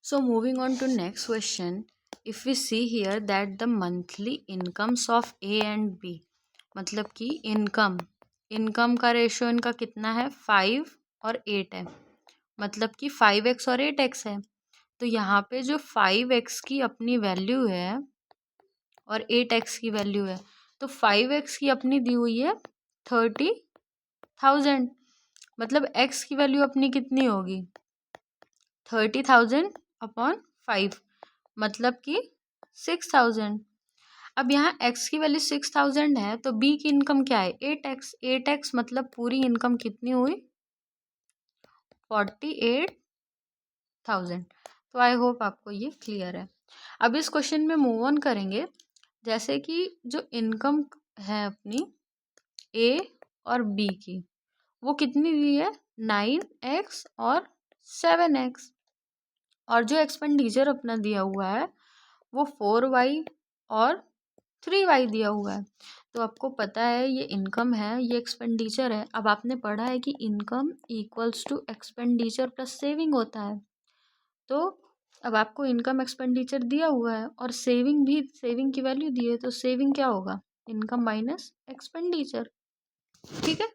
So moving on to next question, if we see here that the monthly incomes of A and B, मतलब कि income का ratio इनका कितना है 5 और 8 है, मतलब कि 5x और 8x है। तो यहाँ पे जो 5x की अपनी वैल्यू है और 8x की वैल्यू है, तो 5x की अपनी दी हुई है 30,000, मतलब x की वैल्यू अपनी कितनी होगी 30,000 अपॉन 5, मतलब कि 6,000। अब यहाँ x की वैल्यू 6,000 है तो b की इनकम क्या है 8x, 8x मतलब पूरी इनकम कितनी हुई 48,000। तो आई होप आपको ये क्लियर है। अब इस क्वेश्चन में मूव ऑन करेंगे, जैसे कि जो इनकम है अपनी ए और बी की वो कितनी दी है 9x और 7x, और जो एक्सपेंडिचर अपना दिया हुआ है वो 4y और 3y दिया हुआ है। तो आपको पता है ये इनकम है, ये एक्सपेंडिचर है। अब आपने पढ़ा है कि income equals to expenditure plus saving होता है। तो अब आपको इनकम एक्सपेंडिचर दिया हुआ है और सेविंग भी, सेविंग की वैल्यू दी है, तो सेविंग क्या होगा इनकम माइनस एक्सपेंडिचर। ठीक है,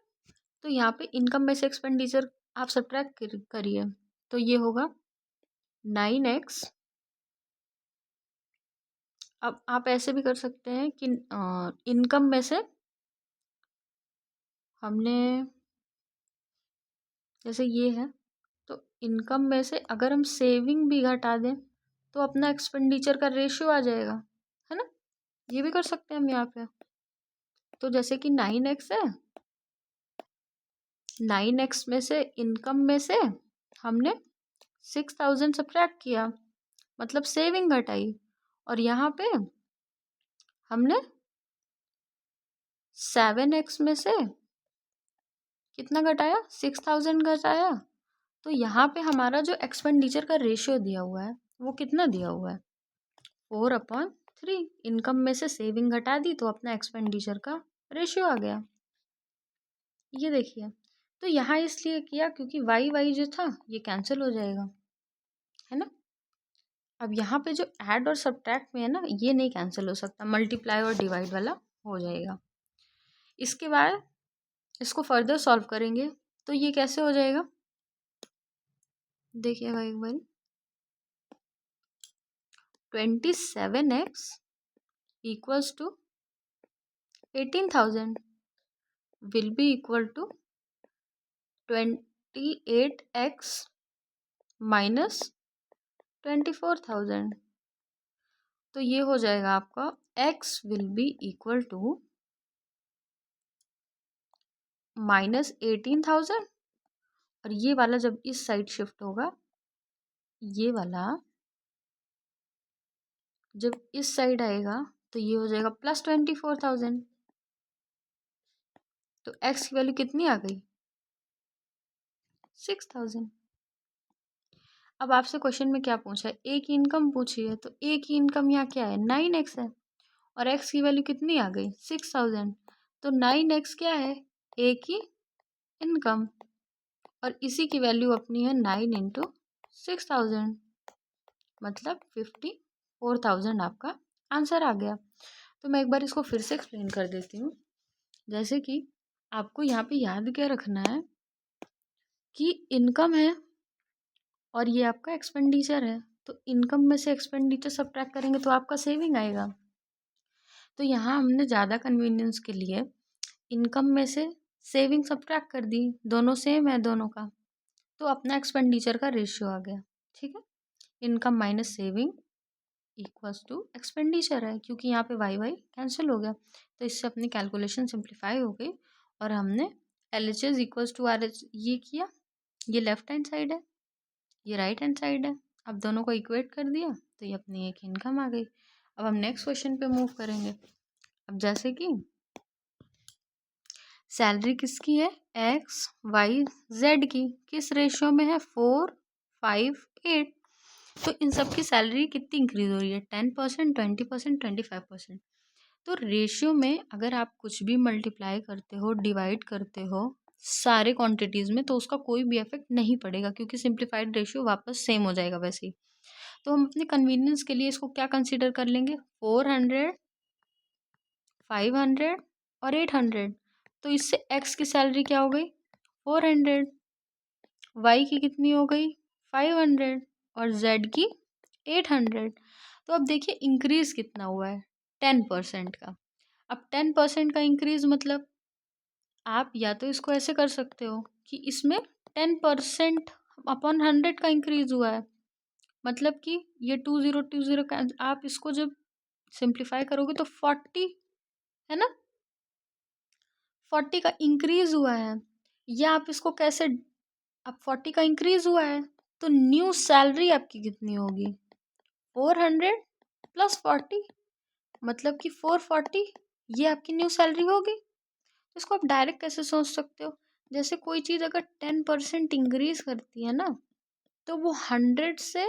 तो यहाँ पे इनकम में से एक्सपेंडिचर आप सब्ट्रैक्ट करिए, तो ये होगा 9x। अब आप ऐसे भी कर सकते हैं कि इनकम में से हमने, जैसे ये है, तो इनकम में से अगर हम सेविंग भी घटा दें तो अपना एक्सपेंडिचर का रेशियो आ जाएगा, है ना। ये भी कर सकते हैं हम यहाँ पे। तो जैसे कि 9x है, 9x में से इनकम में से हमने 6,000 सब्ट्रैक्ट किया, मतलब सेविंग घटाई, और यहाँ पे हमने 7x में से कितना घटाया 6,000 घटाया। तो यहाँ पे हमारा जो एक्सपेंडिचर का रेशियो दिया हुआ है वो कितना दिया हुआ है 4/3। इनकम में से सेविंग घटा दी तो अपना एक्सपेंडिचर का रेशियो आ गया। ये देखिए, तो यहाँ इसलिए किया क्योंकि वाई वाई जो था ये कैंसिल हो जाएगा, है ना। अब यहाँ पे जो ऐड और सब्ट्रैक्ट में है ना, ये नहीं कैंसिल हो सकता, मल्टीप्लाई और डिवाइड वाला हो जाएगा। इसके बाद इसको फर्दर सॉल्व करेंगे तो ये कैसे हो जाएगा, देखिएगा एक बार। 27x equals to 18,000 will be equal to 28x minus 24,000। तो ये हो जाएगा आपका x will be equal to minus 18,000, और ये वाला जब इस साइड शिफ्ट होगा, ये वाला जब इस साइड आएगा तो ये हो जाएगा प्लस 24,000। तो x की वैल्यू कितनी आ गई 6,000। अब आपसे क्वेश्चन में क्या पूछा है, ए की इनकम पूछी है, तो ए की इनकम यहाँ क्या है 9x है, और x की वैल्यू कितनी आ गई 6,000। तो 9x क्या है ए की इनकम, और इसी की वैल्यू अपनी है 9 इंटू 6,000, मतलब 54,000 आपका आंसर आ गया। तो मैं एक बार इसको फिर से एक्सप्लेन कर देती हूँ। जैसे कि आपको यहाँ पे याद क्या रखना है कि इनकम है और ये आपका एक्सपेंडिचर है, तो इनकम में से एक्सपेंडिचर सब्ट्रैक्ट करेंगे तो आपका सेविंग आएगा। तो यहाँ हमने ज़्यादा कन्वीनियंस के लिए इनकम में से सेविंग सब्ट्रैक्ट कर दी, दोनों सेम है दोनों का, तो अपना एक्सपेंडिचर का रेशियो आ गया। ठीक है, income minus saving equals to expenditure है, क्योंकि यहाँ पे वाई वाई कैंसिल हो गया, तो इससे अपनी कैलकुलेशन सिंप्लीफाई हो गई, और हमने L H S equals to R H ये किया। ये लेफ्ट हैंड साइड है, ये राइट हैंड साइड है, अब दोनों को इक्वेट कर दिया तो ये अपनी एक इनकम आ गई। अब हम नेक्स्ट क्वेश्चन पे मूव करेंगे। अब जैसे कि सैलरी किसकी है एक्स वाई जेड की, किस रेशियो में है 4:5:8। तो इन सब की सैलरी कितनी इंक्रीज हो रही है 10%, 20%, 25%। तो रेशियो में अगर आप कुछ भी मल्टीप्लाई करते हो, डिवाइड करते हो सारे क्वांटिटीज़ में, तो उसका कोई भी इफेक्ट नहीं पड़ेगा, क्योंकि सिंप्लीफाइड रेशियो वापस सेम हो जाएगा वैसे ही। तो हम अपने कन्वीनियंस के लिए इसको क्या कंसिडर कर लेंगे, 400, 500 और 800। तो इससे एक्स की सैलरी क्या हो गई, 400, वाई की कितनी हो गई, 500 और जेड की 800। तो अब देखिए इंक्रीज कितना हुआ है, 10% का। अब 10% का इंक्रीज मतलब आप या तो इसको ऐसे कर सकते हो कि इसमें 10% अपॉन 100 का इंक्रीज हुआ है, मतलब कि ये 2020 का आप इसको जब सिंप्लीफाई करोगे तो 40 है ना, 40 का इंक्रीज हुआ है। या आप इसको कैसे, अब 40 का इंक्रीज हुआ है तो न्यू सैलरी आपकी कितनी होगी, 400 प्लस 40, मतलब कि 440, ये आपकी न्यू सैलरी होगी। इसको आप डायरेक्ट कैसे सोच सकते हो, जैसे कोई चीज़ अगर 10% इंक्रीज करती है ना, तो वो 100 से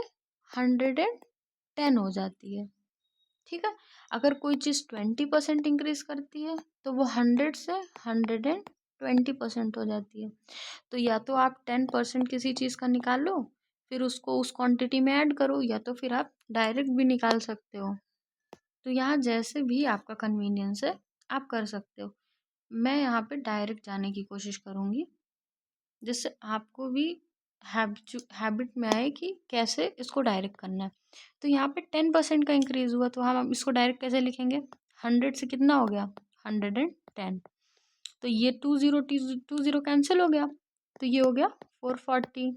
110 हो जाती है, ठीक है। अगर कोई चीज़ 20% इंक्रीज करती है तो वो 100 से 120% हो जाती है। तो या तो आप 10% किसी चीज़ का निकाल लो, फिर उसको उस क्वांटिटी में ऐड करो, या तो फिर आप डायरेक्ट भी निकाल सकते हो। तो यहाँ जैसे भी आपका कन्वीनियंस है आप कर सकते हो। मैं यहाँ पे डायरेक्ट जाने की कोशिश करूँगी, जिससे आपको भी हैबिट में आए कि कैसे इसको डायरेक्ट करना है। तो यहाँ पे 10% का इंक्रीज हुआ, तो हम इसको डायरेक्ट कैसे लिखेंगे, 100 से कितना हो गया, 110। तो ये 20 कैंसिल हो गया, तो ये हो गया 440।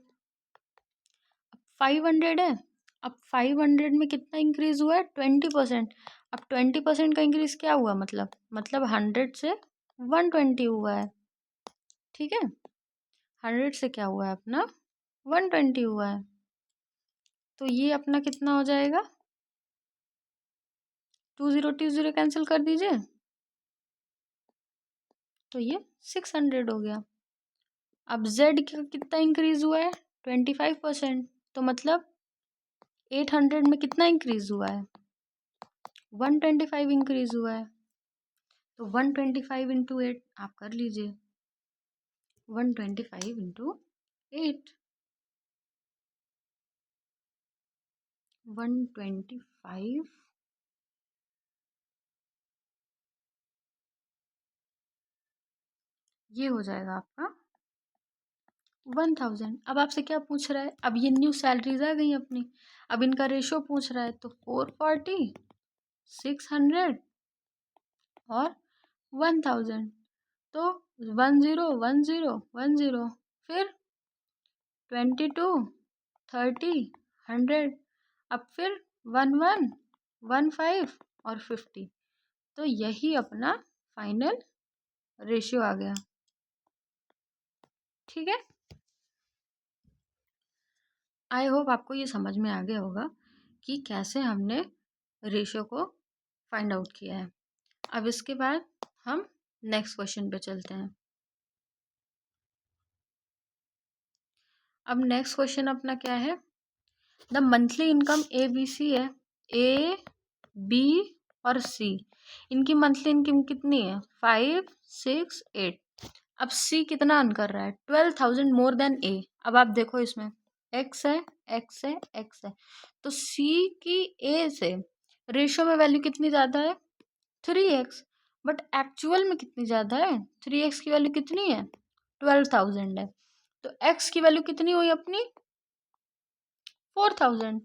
500 है, अब 500 में कितना इंक्रीज हुआ है, 20%। अब 20% का इंक्रीज क्या हुआ, मतलब 100 से 120 हुआ है, ठीक है। 100 से क्या हुआ है अपना, 120 हुआ है। तो ये अपना कितना हो जाएगा, 20 कैंसिल कर दीजिए, तो ये 600 हो गया। अब जेड का कितना इंक्रीज हुआ है, 25%। तो मतलब 800 में कितना इंक्रीज हुआ है, 125 इंक्रीज हुआ है। तो 125 इंटू 8 आप कर लीजिए, 125 इंटू 8, 125 ये हो जाएगा आपका 1000। अब आपसे क्या पूछ रहा है, अब ये न्यू सैलरीज आ गई अपनी, अब इनका रेशो पूछ रहा है, तो 440, 600 और 1000। तो 10, 10, 10, फिर 22, 30, 100, अब फिर 11, 15 और 50। तो यही अपना फाइनल रेशियो आ गया, ठीक है। आई होप आपको ये समझ में आ गया होगा कि कैसे हमने रेशियो को फाइंड आउट किया है। अब इसके बाद हम नेक्स्ट क्वेश्चन पे चलते हैं। अब नेक्स्ट क्वेश्चन अपना क्या है, the monthly income A B C है, ए बी और सी, इनकी मंथली इनकम कितनी है, 5, 6, 8। अब सी कितना अर्न कर रहा है, 12,000 मोर देन ए। अब आप देखो इसमें एक्स है, एक्स है, एक्स है, तो सी की ए से रेशो में वैल्यू कितनी ज़्यादा है, 3x। बट एक्चुअल में कितनी ज़्यादा है, 3x की वैल्यू कितनी है, 12,000 है। तो x की वैल्यू कितनी हुई अपनी, 4,000।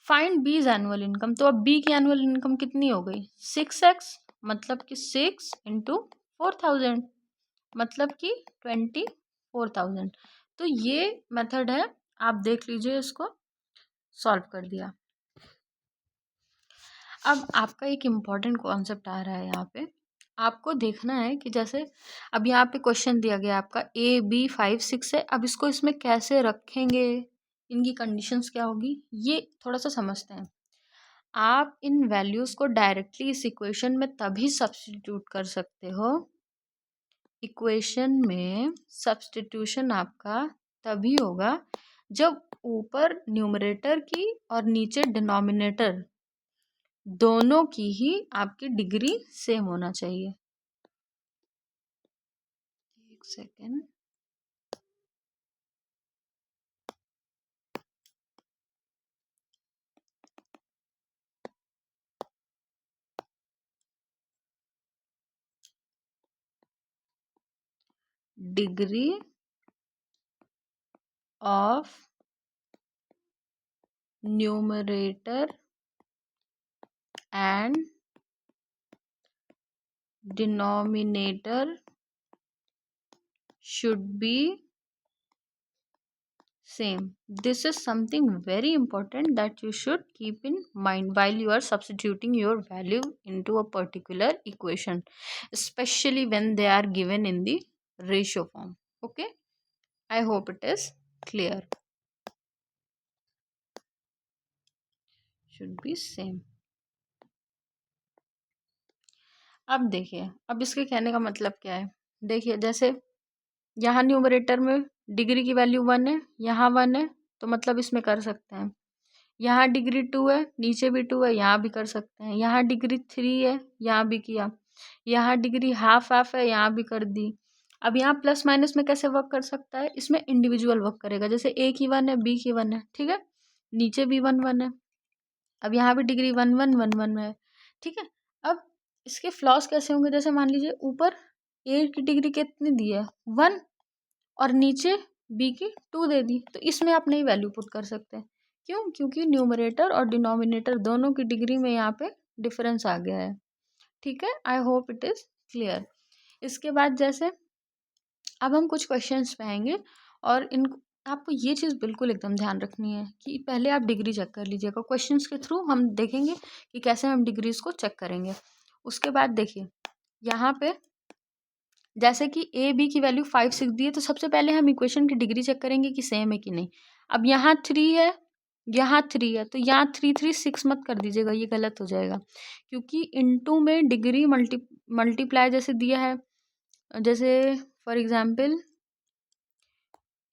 फाइंड बीज एनुअल इनकम, तो अब बी की एनुअल इनकम कितनी हो गई, 6x, मतलब कि 6 इंटू 4,000, मतलब कि 24,000। तो ये मेथड है, आप देख लीजिए, इसको सॉल्व कर दिया। अब आपका एक इम्पॉर्टेंट कॉन्सेप्ट आ रहा है यहाँ पे, आपको देखना है कि जैसे अब यहाँ पे क्वेश्चन दिया गया आपका ए बी 5, 6 है, अब इसको इसमें कैसे रखेंगे, इनकी कंडीशंस क्या होगी, ये थोड़ा सा समझते हैं। आप इन वैल्यूज़ को डायरेक्टली इस इक्वेशन में तभी सब्स्टिट्यूट कर सकते हो, इक्वेशन में सब्स्टिट्यूशन आपका तभी होगा जब ऊपर न्यूमरेटर की और नीचे डिनोमिनेटर दोनों की ही आपकी डिग्री सेम होना चाहिए। एक second, degree of numerator and denominator should be same. This is something very important that you should keep in mind while you are substituting your value into a particular equation, especially when they are given in the ratio form. Okay, I hope it is clear. Should be same. अब देखिए, अब इसके कहने का मतलब क्या है। देखिए, जैसे यहाँ न्यूमरेटर में डिग्री की वैल्यू 1 है, यहाँ 1 है, तो मतलब इसमें कर सकते हैं। यहाँ डिग्री 2 है, नीचे भी 2 है, यहाँ भी कर सकते हैं। यहाँ डिग्री 3 है, यहाँ भी किया। यहाँ डिग्री हाफ हाफ है, यहाँ भी कर दी। अब यहाँ प्लस माइनस में कैसे वर्क कर सकता है, इसमें इंडिविजुअल वर्क करेगा। जैसे ए की 1 है, बी की 1 है, ठीक है, नीचे भी 1 1 है। अब यहाँ भी डिग्री 1 1 1 1 है, ठीक है। अब इसके फ्लॉस कैसे होंगे, जैसे मान लीजिए ऊपर ए की डिग्री कितनी दी है 1 और नीचे बी की 2 दे दी, तो इसमें आप नई वैल्यू पुट कर सकते हैं। क्यों? क्योंकि न्यूमरेटर और डिनोमिनेटर दोनों की डिग्री में यहाँ पे डिफरेंस आ गया है, ठीक है। I hope it is clear. इसके बाद जैसे अब हम कुछ क्वेश्चंस पे आएंगे और इन आपको ये चीज़ बिल्कुल एकदम ध्यान रखनी है कि पहले आप डिग्री चेक कर लीजिएगा। क्वेश्चंस के थ्रू हम देखेंगे कि कैसे हम डिग्रीज को चेक करेंगे। उसके बाद देखिए यहाँ पे जैसे कि ए बी की वैल्यू 5 6 दी है, तो सबसे पहले हम इक्वेशन की डिग्री चेक करेंगे कि सेम है कि नहीं। अब यहाँ 3 है, यहाँ 3 है, तो यहाँ 3 3 6 मत कर दीजिएगा, ये गलत हो जाएगा। क्योंकि इनटू में डिग्री मल्टीप्लाई जैसे दिया है, जैसे for example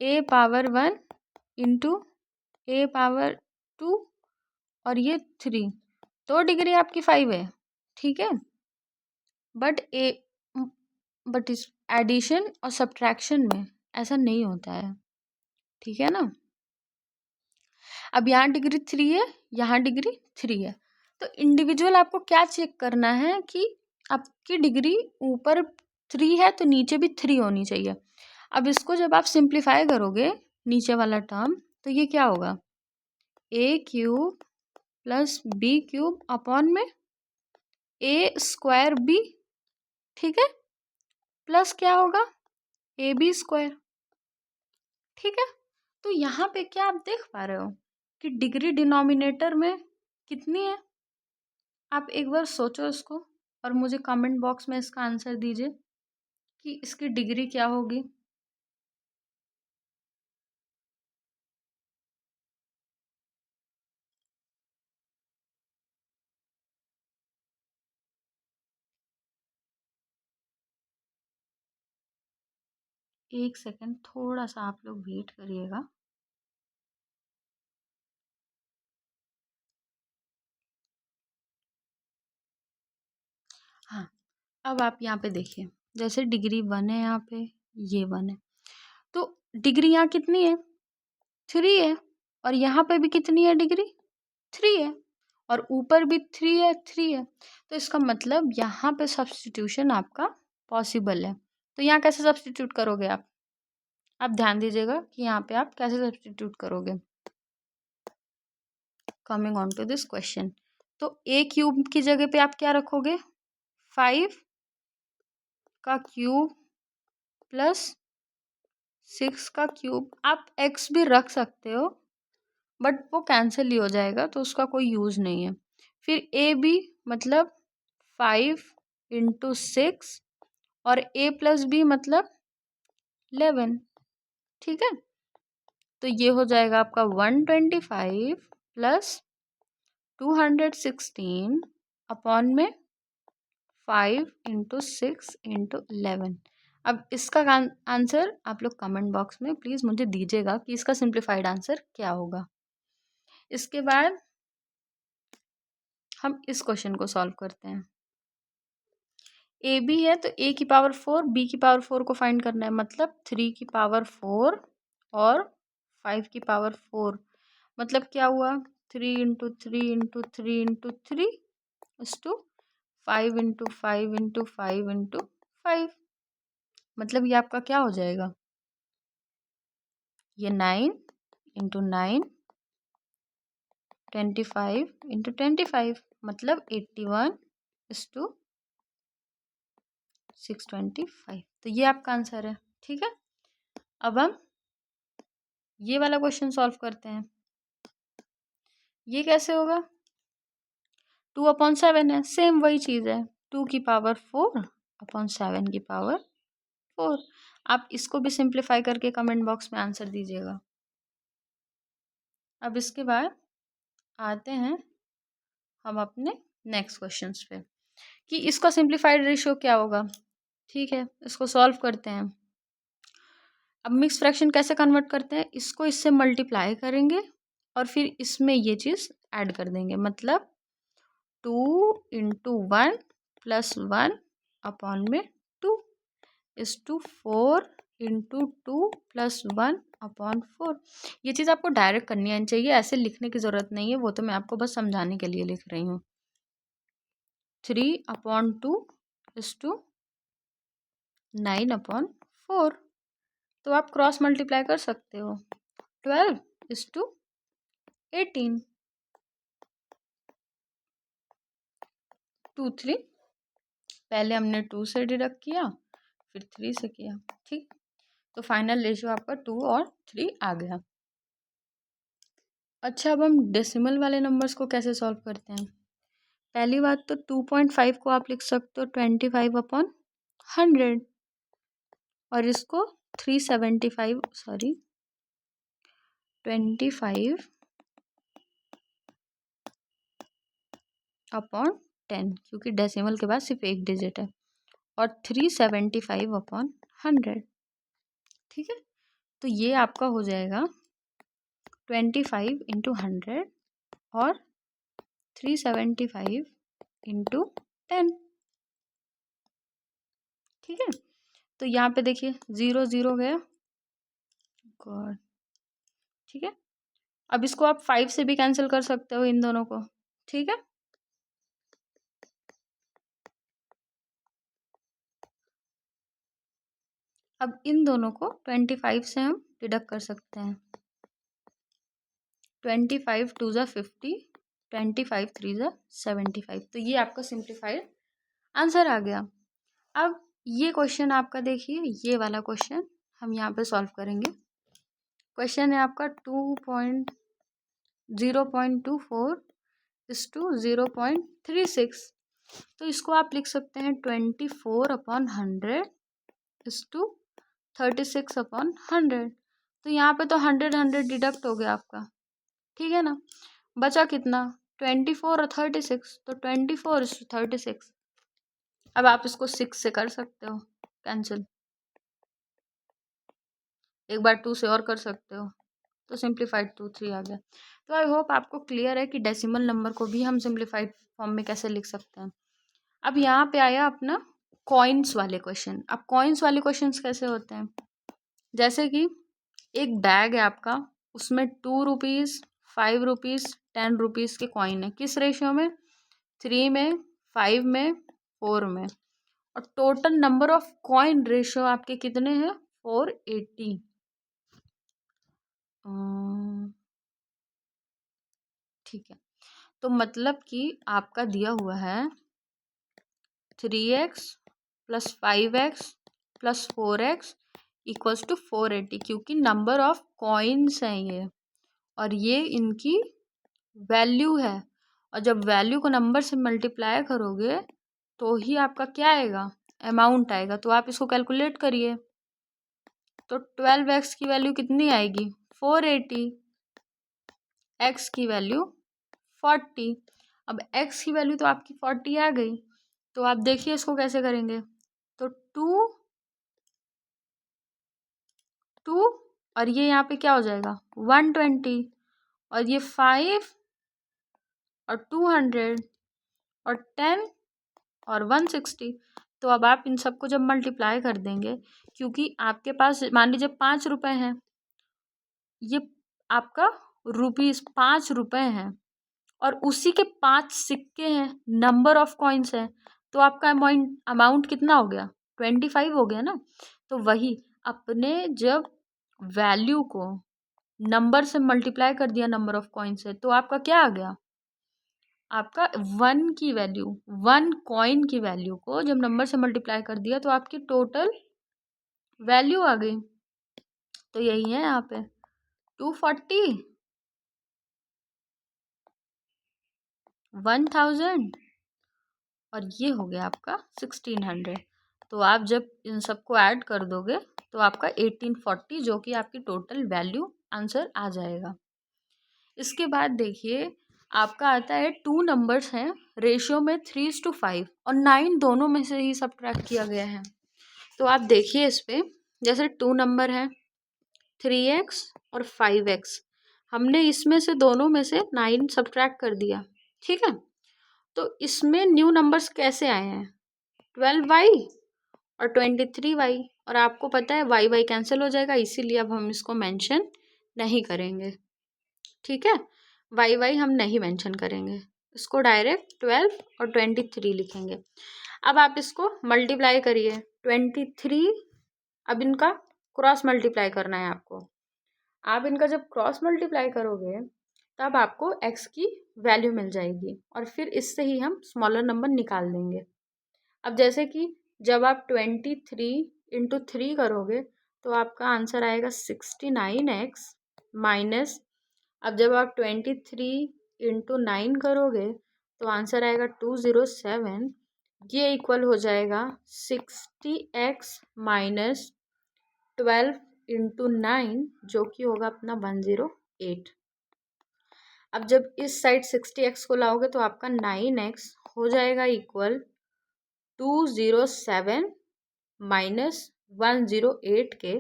A power 1 into A power 2 और ये 3, तो डिग्री आपकी 5 है, ठीक है। बट इस एडिशन और सब्ट्रैक्शन में ऐसा नहीं होता है, ठीक है ना। अब यहाँ डिग्री 3 है, यहाँ डिग्री 3 है, तो इंडिविजुअल आपको क्या चेक करना है कि आपकी डिग्री ऊपर 3 है तो नीचे भी 3 होनी चाहिए। अब इसको जब आप सिंप्लीफाई करोगे नीचे वाला टर्म, तो ये क्या होगा, A cube plus B cube upon में ए स्क्वायर बी, ठीक है, प्लस क्या होगा ए बी स्क्वायर, ठीक है। तो यहाँ पे क्या आप देख पा रहे हो कि डिग्री डिनोमिनेटर में कितनी है। आप एक बार सोचो इसको और मुझे कमेंट बॉक्स में इसका आंसर दीजिए कि इसकी डिग्री क्या होगी। एक सेकंड, थोड़ा सा आप लोग वेट करिएगा। हाँ, अब आप यहाँ पे देखिए, जैसे डिग्री 1 है, यहाँ पे ये 1 है, तो डिग्री यहाँ कितनी है 3 है, और यहाँ पे भी कितनी है डिग्री 3 है, और ऊपर भी 3 है 3 है। तो इसका मतलब यहाँ पे सब्स्टिट्यूशन आपका पॉसिबल है। तो यहाँ कैसे सब्स्टिट्यूट करोगे आप ध्यान दीजिएगा कि यहाँ पे आप कैसे सब्स्टिट्यूट करोगे। Coming on to this question, तो ए क्यूब की जगह पे आप क्या रखोगे, 5 का क्यूब प्लस 6 का क्यूब। आप एक्स भी रख सकते हो बट वो कैंसिल ही हो जाएगा, तो उसका कोई यूज़ नहीं है। फिर ए बी मतलब 5 इंटू 6 और ए प्लस बी मतलब 11, ठीक है। तो ये हो जाएगा आपका 125 प्लस 216 अपॉन में 5 इंटू 6 इंटू 11। अब इसका आंसर आप लोग कमेंट बॉक्स में प्लीज़ मुझे दीजिएगा कि इसका सिंप्लीफाइड आंसर क्या होगा। इसके बाद हम इस क्वेश्चन को सॉल्व करते हैं। ए बी है तो ए की पावर 4 बी की पावर 4 को फाइंड करना है, मतलब 3 की पावर 4 और 5 की पावर 4, मतलब क्या हुआ 3 into 3 into 3 into 3 is to 5 into 5 into 5 into 5, मतलब ये आपका क्या हो जाएगा, ये 9 इंटू 9, 25 इंटू 25, मतलब 81:625। तो ये आपका आंसर है। ठीक है, अब हम ये वाला क्वेश्चन सॉल्व करते हैं। ये कैसे होगा, 2/7 है, सेम वही चीज़ है, 2 की पावर 4/7 की पावर 4। आप इसको भी सिंप्लीफाई करके कमेंट बॉक्स में आंसर दीजिएगा। अब इसके बाद आते हैं हम अपने नेक्स्ट क्वेश्चंस पे कि इसका सिंप्लीफाइड रेशियो क्या होगा। ठीक है, इसको सॉल्व करते हैं। अब मिक्स फ्रैक्शन कैसे कन्वर्ट करते हैं, इसको इससे मल्टीप्लाई करेंगे और फिर इसमें ये चीज़ ऐड कर देंगे, मतलब 2 इंटू 1 प्लस 1 अपॉन में 2 is to 4 into 2 plus 1 upon 4। ये चीज़ आपको डायरेक्ट करनी आनी चाहिए, ऐसे लिखने की ज़रूरत नहीं है, वो तो मैं आपको बस समझाने के लिए लिख रही हूँ। 3/2 इज टू 9/4। तो आप क्रॉस मल्टीप्लाई कर सकते हो, 12 इज टू 18, 2 3, पहले हमने 2 से डिडक्ट किया फिर 3 से किया। ठीक, तो फाइनल रेशियो आपका 2 और 3 आ गया। अच्छा, अब हम डेसिमल वाले नंबर्स को कैसे सॉल्व करते हैं। पहली बात तो 2.5 को आप लिख सकते हो 25/100 और इसको 375 सॉरी 25/10, क्योंकि डेसिमल के बाद सिर्फ एक डिजिट है, और 375/100। ठीक है, तो ये आपका हो जाएगा 25 इंटू 100 और 375 इंटू 10। ठीक है, तो यहाँ पे देखिए 0 0 गया, गॉड। ठीक है, अब इसको आप 5 से भी कैंसिल कर सकते हो इन दोनों को। ठीक है, अब इन दोनों को 25 से हम डिडक्ट कर सकते हैं। 25 2 ज़ा 50, 25 3 ज़ा 75। तो ये आपका सिंप्लीफाइड आंसर आ गया। अब ये क्वेश्चन आपका देखिए, ये वाला क्वेश्चन हम यहाँ पे सॉल्व करेंगे। क्वेश्चन है आपका 0.24 इज टू 0.36। तो इसको आप लिख सकते हैं 24/100 इज टू 36/100। तो यहाँ पे तो 100 100 डिडक्ट हो गया आपका। ठीक है ना, बचा कितना, 24 और 36, तो 24 इज टू 36। अब आप इसको 6 से कर सकते हो कैंसिल, एक बार 2 से और कर सकते हो, तो सिंप्लीफाइड 2 3 आ गया। तो आई होप आपको क्लियर है कि डेसिमल नंबर को भी हम सिंप्लीफाइड फॉर्म में कैसे लिख सकते हैं। अब यहाँ पे आया अपना कॉइन्स वाले क्वेश्चन। अब कॉइन्स वाले क्वेश्चंस कैसे होते हैं, जैसे कि एक बैग है आपका, उसमें 2 रुपीज़ 5 रुपीज़ 10 रुपीज़ के कॉइन है, किस रेशियो में, 3 में 5 में 4 में, और total number of coin ratio आपके कितने हैं, 480। ठीक है, तो मतलब कि आपका दिया हुआ है 3x plus 5x plus 4x equals to 480, क्योंकि नंबर ऑफ कॉइन्स हैं ये, और ये इनकी वैल्यू है, और जब वैल्यू को नंबर से मल्टीप्लाई करोगे तो ही आपका क्या आएगा, अमाउंट आएगा। तो आप इसको कैलकुलेट करिए, तो 12x की वैल्यू कितनी आएगी, 480, x की वैल्यू 40। अब x की वैल्यू तो आपकी 40 आ गई, तो आप देखिए इसको कैसे करेंगे, तो 2 और ये यहाँ पे क्या हो जाएगा 120, और ये 5 और 200 और 10 और 160। तो अब आप इन सबको जब मल्टीप्लाई कर देंगे, क्योंकि आपके पास मान लीजिए 5 रुपये हैं, ये आपका रुपीज़ 5 रुपये हैं, और उसी के 5 सिक्के हैं, नंबर ऑफ कॉइन्स हैं, तो आपका अमाउंट कितना हो गया, 25 हो गया ना। तो वही अपने जब वैल्यू को नंबर से मल्टीप्लाई कर दिया नंबर ऑफ कॉइन से, तो आपका क्या आ गया, आपका 1 की वैल्यू, 1 कॉइन की वैल्यू को जब नंबर से मल्टीप्लाई कर दिया तो आपकी टोटल वैल्यू आ गई। तो यही है यहाँ पे 240, 1000 और ये हो गया आपका 1600। तो आप जब इन सबको ऐड कर दोगे तो आपका 1840 जो कि आपकी टोटल वैल्यू आंसर आ जाएगा। इसके बाद देखिए आपका आता है 2 नंबर्स हैं रेशियो में 3:5 और 9 दोनों में से ही सब्ट्रैक्ट किया गया है। तो आप देखिए इस पे, जैसे 2 नंबर है 3x और 5x, हमने इसमें से दोनों में से 9 सब्ट्रैक्ट कर दिया, ठीक है। तो इसमें न्यू नंबर्स कैसे आए हैं, 12y और 23y, और आपको पता है y y कैंसिल हो जाएगा, इसीलिए अब हम इसको मेंशन नहीं करेंगे, ठीक है। y y हम नहीं मेंशन करेंगे, इसको डायरेक्ट 12 और 23 लिखेंगे। अब आप इसको मल्टीप्लाई करिए 23, अब इनका क्रॉस मल्टीप्लाई करना है आपको। आप इनका जब क्रॉस मल्टीप्लाई करोगे तब आपको x की वैल्यू मिल जाएगी और फिर इससे ही हम स्मॉलर नंबर निकाल देंगे। अब जैसे कि जब आप 23 इंटू 3 करोगे तो आपका आंसर आएगा 69x माइनस, अब जब आप 23 इंटू 9 करोगे तो आंसर आएगा 207, ये इक्वल हो जाएगा 60x माइनस 12 इंटू 9 जो कि होगा अपना 108। अब जब इस साइड 60x को लाओगे तो आपका 9x हो जाएगा इक्वल 207 माइनस 108 के,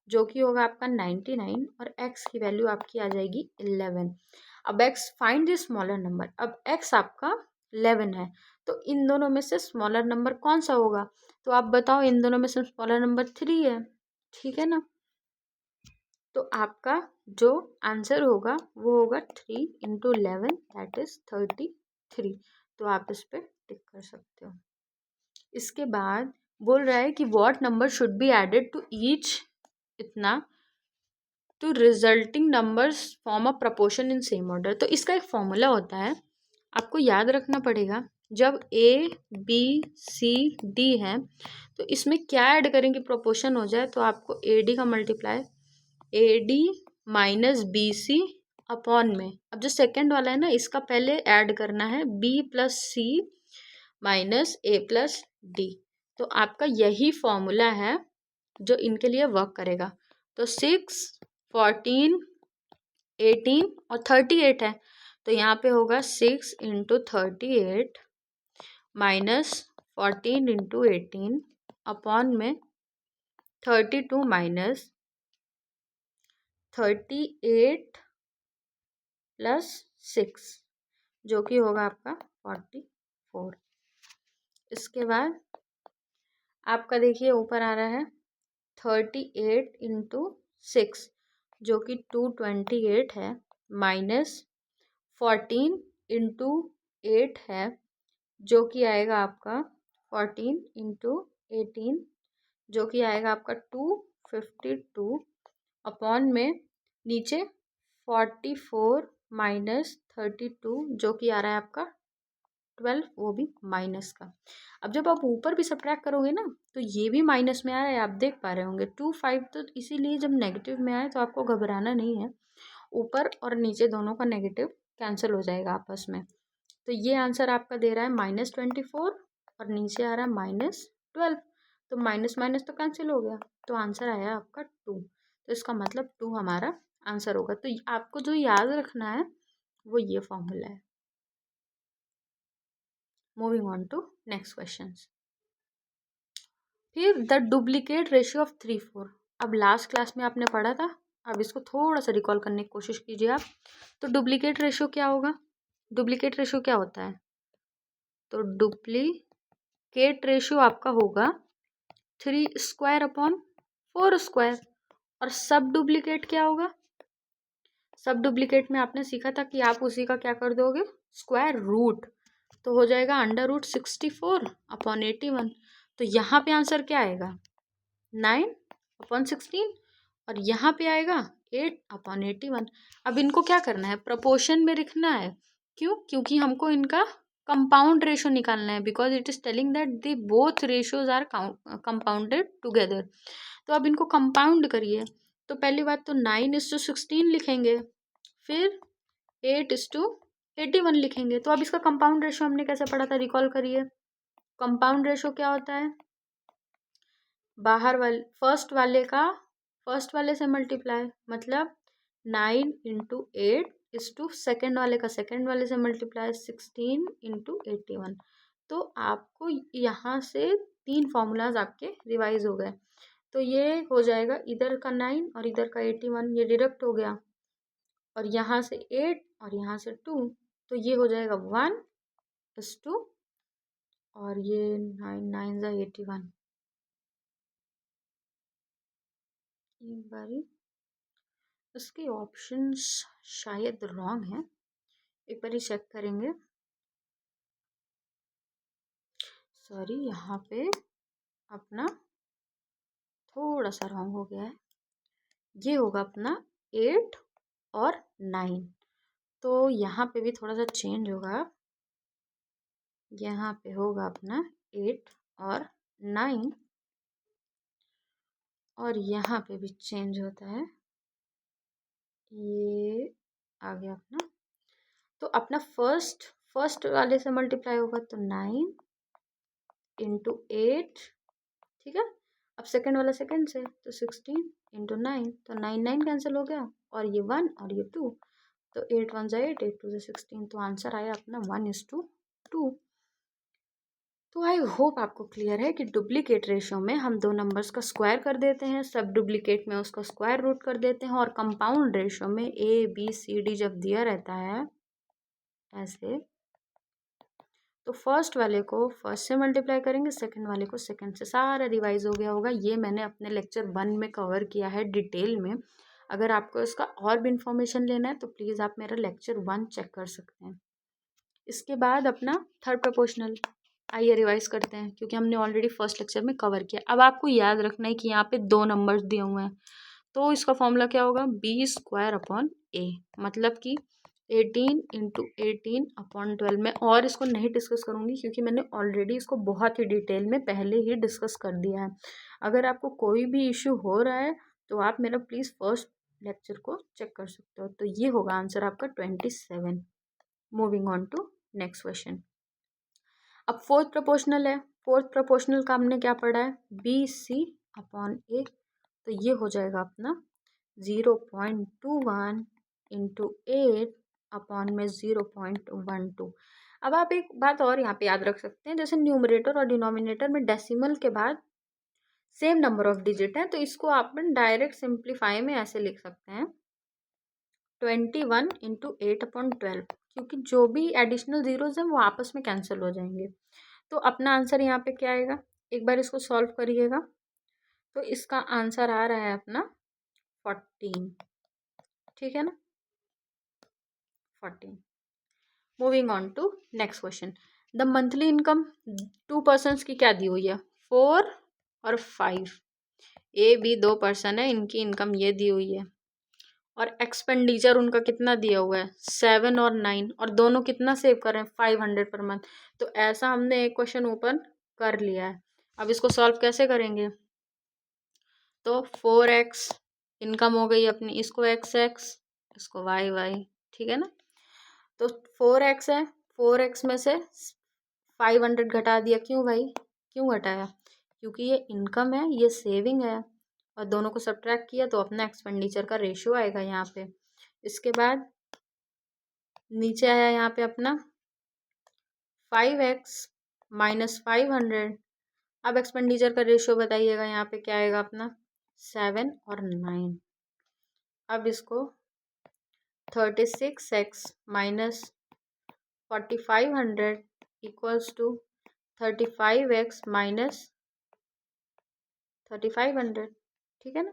जो कि होगा आपका 99 और x की वैल्यू आपकी आ जाएगी 11। अब x find the smaller number, अब x आपका 11 है तो इन दोनों में से स्मॉलर नंबर कौन सा होगा, तो आप बताओ, इन दोनों में से स्मॉलर नंबर 3 है, ठीक है ना। तो आपका जो आंसर होगा वो होगा 3 इंटू 11 दैट इज 33। तो आप इस पर टिक कर सकते हो। इसके बाद बोल रहा है कि what number should be added to each इतना तो resulting numbers form a proportion in same order. तो इसका एक फॉर्मूला होता है, आपको याद रखना पड़ेगा। जब A B C D है तो इसमें क्या ऐड करेंगे प्रोपोर्शन हो जाए, तो आपको AD का multiply AD minus BC upon में, अब जो सेकंड वाला है ना इसका पहले ऐड करना है B plus C minus A plus D। तो आपका यही फॉर्मूला है जो इनके लिए वर्क करेगा। तो 6, 14, 18 और 38 है, तो यहाँ पे होगा 6 इंटू 38 माइनस 14 इंटू 18 अपॉन में 32 माइनस 38 प्लस 6 जो कि होगा आपका 44। इसके बाद आपका देखिए ऊपर आ रहा है 38 इंटू 6 जो कि 228 है माइनस 14 इंटू 8 है जो कि आएगा आपका 14 इंटू 18 जो कि आएगा आपका 252 अपॉन में नीचे 44 माइनस 32 जो कि आ रहा है आपका 12, वो भी माइनस का। अब जब आप ऊपर भी सब्ट्रैक्ट करोगे ना तो ये भी माइनस में आ रहा है, आप देख पा रहे होंगे 25, तो इसीलिए जब नेगेटिव में आए तो आपको घबराना नहीं है, ऊपर और नीचे दोनों का नेगेटिव कैंसिल हो जाएगा आपस में। तो ये आंसर आपका दे रहा है -24 और नीचे आ रहा है -12, तो माइनस माइनस तो कैंसिल हो गया, तो आंसर आया आपका 2। तो इसका मतलब 2 हमारा आंसर होगा। तो आपको जो याद रखना है वो ये फॉर्मूला है। Moving on to next question. फिर द डुप्लीकेट रेशियो ऑफ 3:4। अब लास्ट क्लास में आपने पढ़ा था, अब इसको थोड़ा सा रिकॉल करने की कोशिश कीजिए आप। तो डुप्लीकेट रेशियो क्या होगा, डुप्लीकेट रेशियो क्या होता है, तो डुप्लीकेट रेशियो आपका होगा 3² अपॉन 4²। और सब डुप्लीकेट क्या होगा, सब डुप्लीकेट में आपने सीखा था कि आप उसी का क्या कर दोगे, स्क्वायर रूट, तो हो जाएगा √64 अपॉन 81। तो यहाँ पे आंसर क्या आएगा, 9/16 और यहाँ पे आएगा 8/81। अब इनको क्या करना है, प्रपोर्शन में लिखना है। क्यों? क्योंकि हमको इनका कंपाउंड रेशो निकालना है, because it is telling that they both ratios are compounded together. तो अब इनको कंपाउंड करिए। तो पहली बात तो 9:16 लिखेंगे, फिर 8:81 लिखेंगे। तो अब इसका कंपाउंड रेशो हमने कैसे पढ़ा था, रिकॉल करिए। कंपाउंड रेशो क्या होता है, बाहर वाले फर्स्ट वाले से मल्टीप्लाई, मतलब 9 × 8 सेकेंड वाले का सेकेंड वाले से मल्टीप्लाई 16 × 81। तो आपको यहाँ से 3 फॉर्मूलाज आपके रिवाइज हो गए। तो ये हो जाएगा इधर का 9 और इधर का 81, ये डिडक्ट हो गया, और यहाँ से 8 और यहाँ से 2, तो ये हो जाएगा 1:2, और ये 9 9 81। एक बारी इसके ऑप्शंस शायद रॉन्ग है, एक बारी चेक करेंगे। सॉरी, यहाँ पे अपना थोड़ा सा रॉन्ग हो गया है। ये होगा अपना 8 और 9, तो यहाँ पे भी थोड़ा सा चेंज होगा। यहाँ पे होगा अपना 8 और 9, और यहाँ पे भी चेंज होता है, ये आ गया अपना। तो अपना फर्स्ट वाले से मल्टीप्लाई होगा तो 9 × 8, ठीक है। अब सेकंड वाला सेकंड से, तो 16 × 9, तो 9 9 कैंसिल हो गया, और ये 1 और ये 2, तो 8 1 × 8, 8 2 × 16, तो आंसर आया अपना 1:2। तो आई होप आपको क्लियर है कि डुप्लीकेट रेशियो में हम दो नंबर्स का स्क्वायर कर देते हैं, सब डुप्लीकेट में उसका स्क्वायर रूट कर देते हैं, और कंपाउंड रेशियो में ABCD जब दिया रहता है ऐसे, तो फर्स्ट वाले को फर्स्ट से मल्टीप्लाई करेंगे, सेकंड वाले को सेकंड से। सारा रिवाइज हो गया होगा, ये मैंने अपने लेक्चर 1 में कवर किया है डिटेल में। अगर आपको इसका और भी इंफॉर्मेशन लेना है तो प्लीज़ आप मेरा लेक्चर 1 चेक कर सकते हैं। इसके बाद अपना थर्ड प्रोपोर्शनल, आइए रिवाइज करते हैं, क्योंकि हमने ऑलरेडी फर्स्ट लेक्चर में कवर किया। अब आपको याद रखना है कि यहाँ पे 2 नंबर्स दिए हुए हैं, तो इसका फॉर्मूला क्या होगा, B² मतलब कि 18 × 18/12। मैं और इसको नहीं डिस्कस करूँगी, क्योंकि मैंने ऑलरेडी इसको बहुत ही डिटेल में पहले ही डिस्कस कर दिया है। अगर आपको कोई भी इशू हो रहा है तो आप मेरा प्लीज़ फर्स्ट लेक्चर को चेक कर सकते हो। तो ये होगा आंसर आपका 27। Moving on to next question. अब फोर्थ प्रोपोर्शनल है। फोर्थ प्रोपोर्शनल का हमने क्या पढ़ा है, BC/A। तो ये हो जाएगा अपना 0.21 × 8/0.12। अब आप एक बात और यहाँ पे याद रख सकते हैं, जैसे न्यूमरेटर और डिनोमिनेटर में डेसिमल के बाद सेम नंबर ऑफ डिजिट है, तो इसको आप डायरेक्ट सिंप्लीफाई में ऐसे लिख सकते हैं 21 × 8/12, क्योंकि जो भी एडिशनल जीरोज हैं वो आपस में कैंसिल हो जाएंगे। तो अपना आंसर यहाँ पे क्या आएगा, एक बार इसको सॉल्व करिएगा। तो इसका आंसर आ रहा है अपना 14, ठीक है ना, 14। Moving on to next question. The monthly income 2 persons की क्या दी हुई है, 4 और 5। B 2 पर्सन है, इनकी इनकम ये दी हुई है, और एक्सपेंडिचर उनका कितना दिया हुआ है, 7 और 9, और दोनों कितना सेव कर रहे हैं, 500 पर मंथ। तो ऐसा हमने एक क्वेश्चन ओपन कर लिया है। अब इसको सॉल्व कैसे करेंगे, तो 4x इनकम हो गई अपनी, इसको x इसको y, ठीक है ना। तो 4x है, 4x में से 500 घटा दिया, क्यों भाई, क्यों घटाया, क्योंकि ये इनकम है, ये सेविंग है, और दोनों को सब्ट्रैक्ट किया तो अपना एक्सपेंडिचर का रेशियो आएगा यहाँ पे। इसके बाद नीचे आया यहाँ पे अपना 5x - 500। अब एक्सपेंडिचर का रेशियो बताइएगा, यहाँ पे क्या आएगा अपना 7 और 9। अब इसको 36x - 4500 = 35x - 3500, ठीक है ना।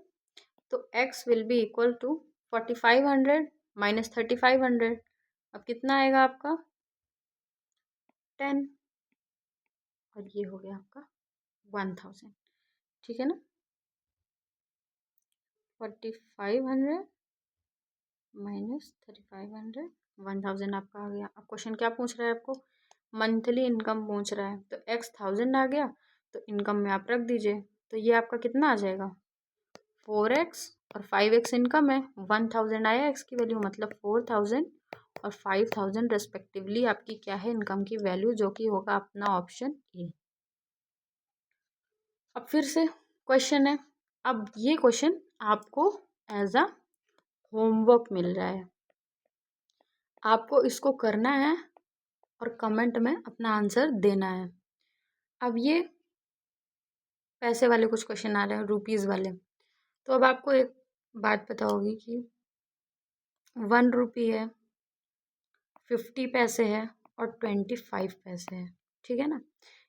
तो x will be equal to 4500 - 3500। अब कितना आएगा आपका 10, और ये हो गया आपका 1000, ठीक है ना। 4500 माइनस 3500, 1000 आपका आ गया। अब क्वेश्चन क्या पूछ रहा है आपको, मंथली इनकम पूछ रहा है। तो x 1000 आ गया, तो इनकम में आप रख दीजिए। तो ये आपका कितना आ जाएगा 4x, और 5x इनकम है, 1000 आया x की वैल्यू, मतलब 4000 और 5000 रेस्पेक्टिवली आपकी क्या है इनकम की वैल्यू, जो कि होगा अपना ऑप्शन ए। अब फिर से क्वेश्चन है, अब ये क्वेश्चन आपको एज अ होमवर्क मिल रहा है, आपको इसको करना है और कमेंट में अपना आंसर देना है। अब ये पैसे वाले कुछ क्वेश्चन आ रहे हैं, रुपीज़ वाले। तो अब आपको एक बात पता होगी कि 1 रुपी है, 50 पैसे है और 25 पैसे है, ठीक है ना।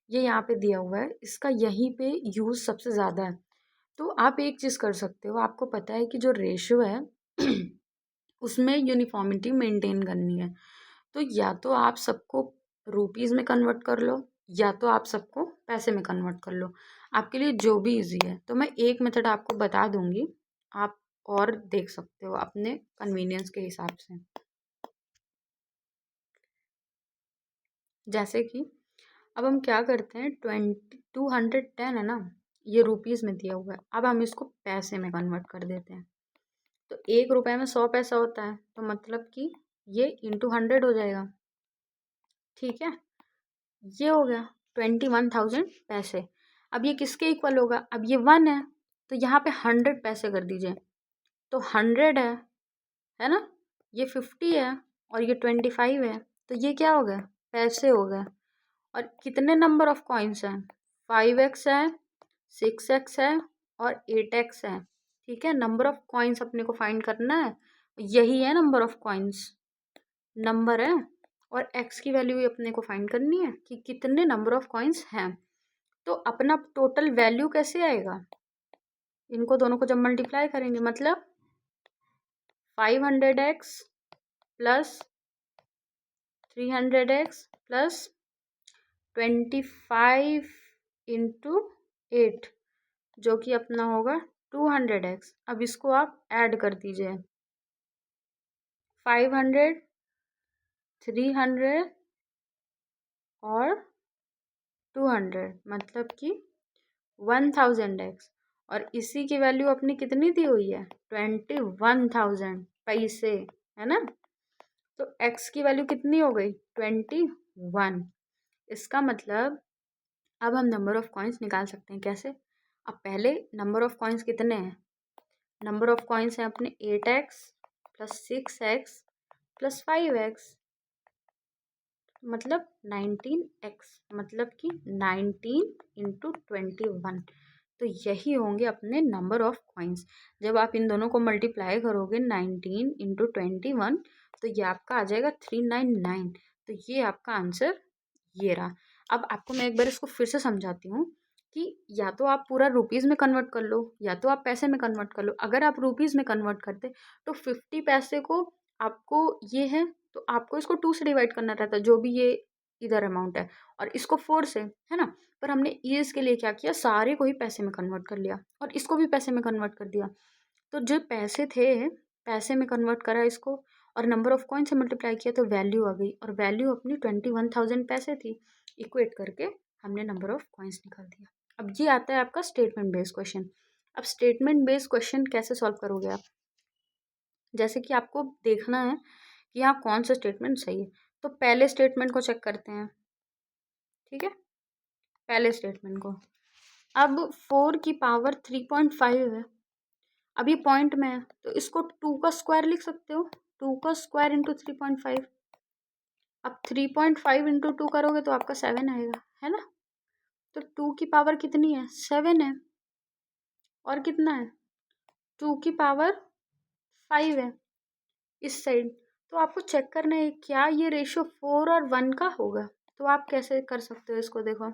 ये यहाँ पे दिया हुआ है, इसका यहीं पे यूज़ सबसे ज़्यादा है। तो आप एक चीज़ कर सकते हो, आपको पता है कि जो रेशियो है उसमें यूनिफॉर्मिटी मेंटेन करनी है। तो या तो आप सबको रुपीज़ में कन्वर्ट कर लो, या तो आप सबको पैसे में कन्वर्ट कर लो, आपके लिए जो भी इजी है। तो मैं एक मेथड आपको बता दूंगी, आप और देख सकते हो अपने कन्वीनियंस के हिसाब से। जैसे कि अब हम क्या करते हैं, 210 है ना, ये रुपीज़ में दिया हुआ है। अब हम इसको पैसे में कन्वर्ट कर देते हैं। तो 1 रुपये में 100 पैसा होता है, तो मतलब कि ये इंटू 100 हो जाएगा, ठीक है। ये हो गया 21,000 पैसे। अब ये किसके इक्वल होगा, अब ये 1 है, तो यहाँ पे 100 पैसे कर दीजिए। तो 100 है ना, ये 50 है और ये 25 है, तो ये क्या हो गया, पैसे हो गए। और कितने नंबर ऑफ कॉइन्स हैं, 5x है, 6x है और 8x है, ठीक है। नंबर ऑफ कॉइन्स अपने को फाइंड करना है, यही है नंबर ऑफ कॉइन्स, नंबर है। और x की वैल्यू भी अपने को फाइंड करनी है कि कितने नंबर ऑफ कॉइन्स हैं। तो अपना टोटल वैल्यू कैसे आएगा, इनको दोनों को जब मल्टीप्लाई करेंगे, मतलब 500x plus 300x plus 25 into 8, जो कि अपना होगा 200x। अब इसको आप ऐड कर दीजिए, 500, 300 और 200, मतलब कि 1000x। और इसी की वैल्यू अपनी कितनी दी हुई है, 21,000 पैसे, है ना। तो x की वैल्यू कितनी हो गई, 21। इसका मतलब अब हम नंबर ऑफ कॉइन्स निकाल सकते हैं, कैसे। अब पहले नंबर ऑफ कॉइन्स कितने हैं, नंबर ऑफ कॉइन्स हैं अपने 8x plus 6x plus 5x, मतलब 19x, मतलब कि 19 इंटू 21। तो यही होंगे अपने नंबर ऑफ कॉइन्स। जब आप इन दोनों को मल्टीप्लाई करोगे 19 इंटू 21, तो ये आपका आ जाएगा 399। तो ये आपका आंसर ये रहा। अब आपको मैं एक बार इसको फिर से समझाती हूँ कि या तो आप पूरा रुपीज़ में कन्वर्ट कर लो, या तो आप पैसे में कन्वर्ट कर लो। अगर आप रुपीज़ में कन्वर्ट करते तो 50 पैसे को आपको ये है, तो आपको इसको 2 से डिवाइड करना रहता, जो भी ये इधर अमाउंट है, और इसको 4 से, है ना। पर हमने ईज के लिए क्या किया, सारे को ही पैसे में कन्वर्ट कर लिया और इसको भी पैसे में कन्वर्ट कर दिया। तो जो पैसे थे, पैसे में कन्वर्ट करा इसको और नंबर ऑफ कॉइन से मल्टीप्लाई किया, तो वैल्यू आ गई, और वैल्यू अपनी 21,000 पैसे थी। इक्वेट करके हमने नंबर ऑफ कॉइन्स निकाल दिया। अब ये आता है आपका स्टेटमेंट बेस्ड क्वेश्चन। अब स्टेटमेंट बेस्ड क्वेश्चन कैसे सॉल्व करोगे आप, जैसे कि आपको देखना है कि यहाँ कौन सा स्टेटमेंट सही है। तो पहले स्टेटमेंट को चेक करते हैं, ठीक है, पहले स्टेटमेंट को। अब 4 की पावर 3.5 है, अब ये पॉइंट में है, तो इसको 2 का स्क्वायर लिख सकते हो, 2 का स्क्वायर इंटू 3.5। अब 3.5 इंटू 2 करोगे तो आपका 7 आएगा, है ना। तो 2 की पावर कितनी है, 7 है, और कितना है, 2 की पावर 5 है इस साइड। तो आपको चेक करना है क्या ये रेशियो 4 और 1 का होगा। तो आप कैसे कर सकते हो इसको, देखो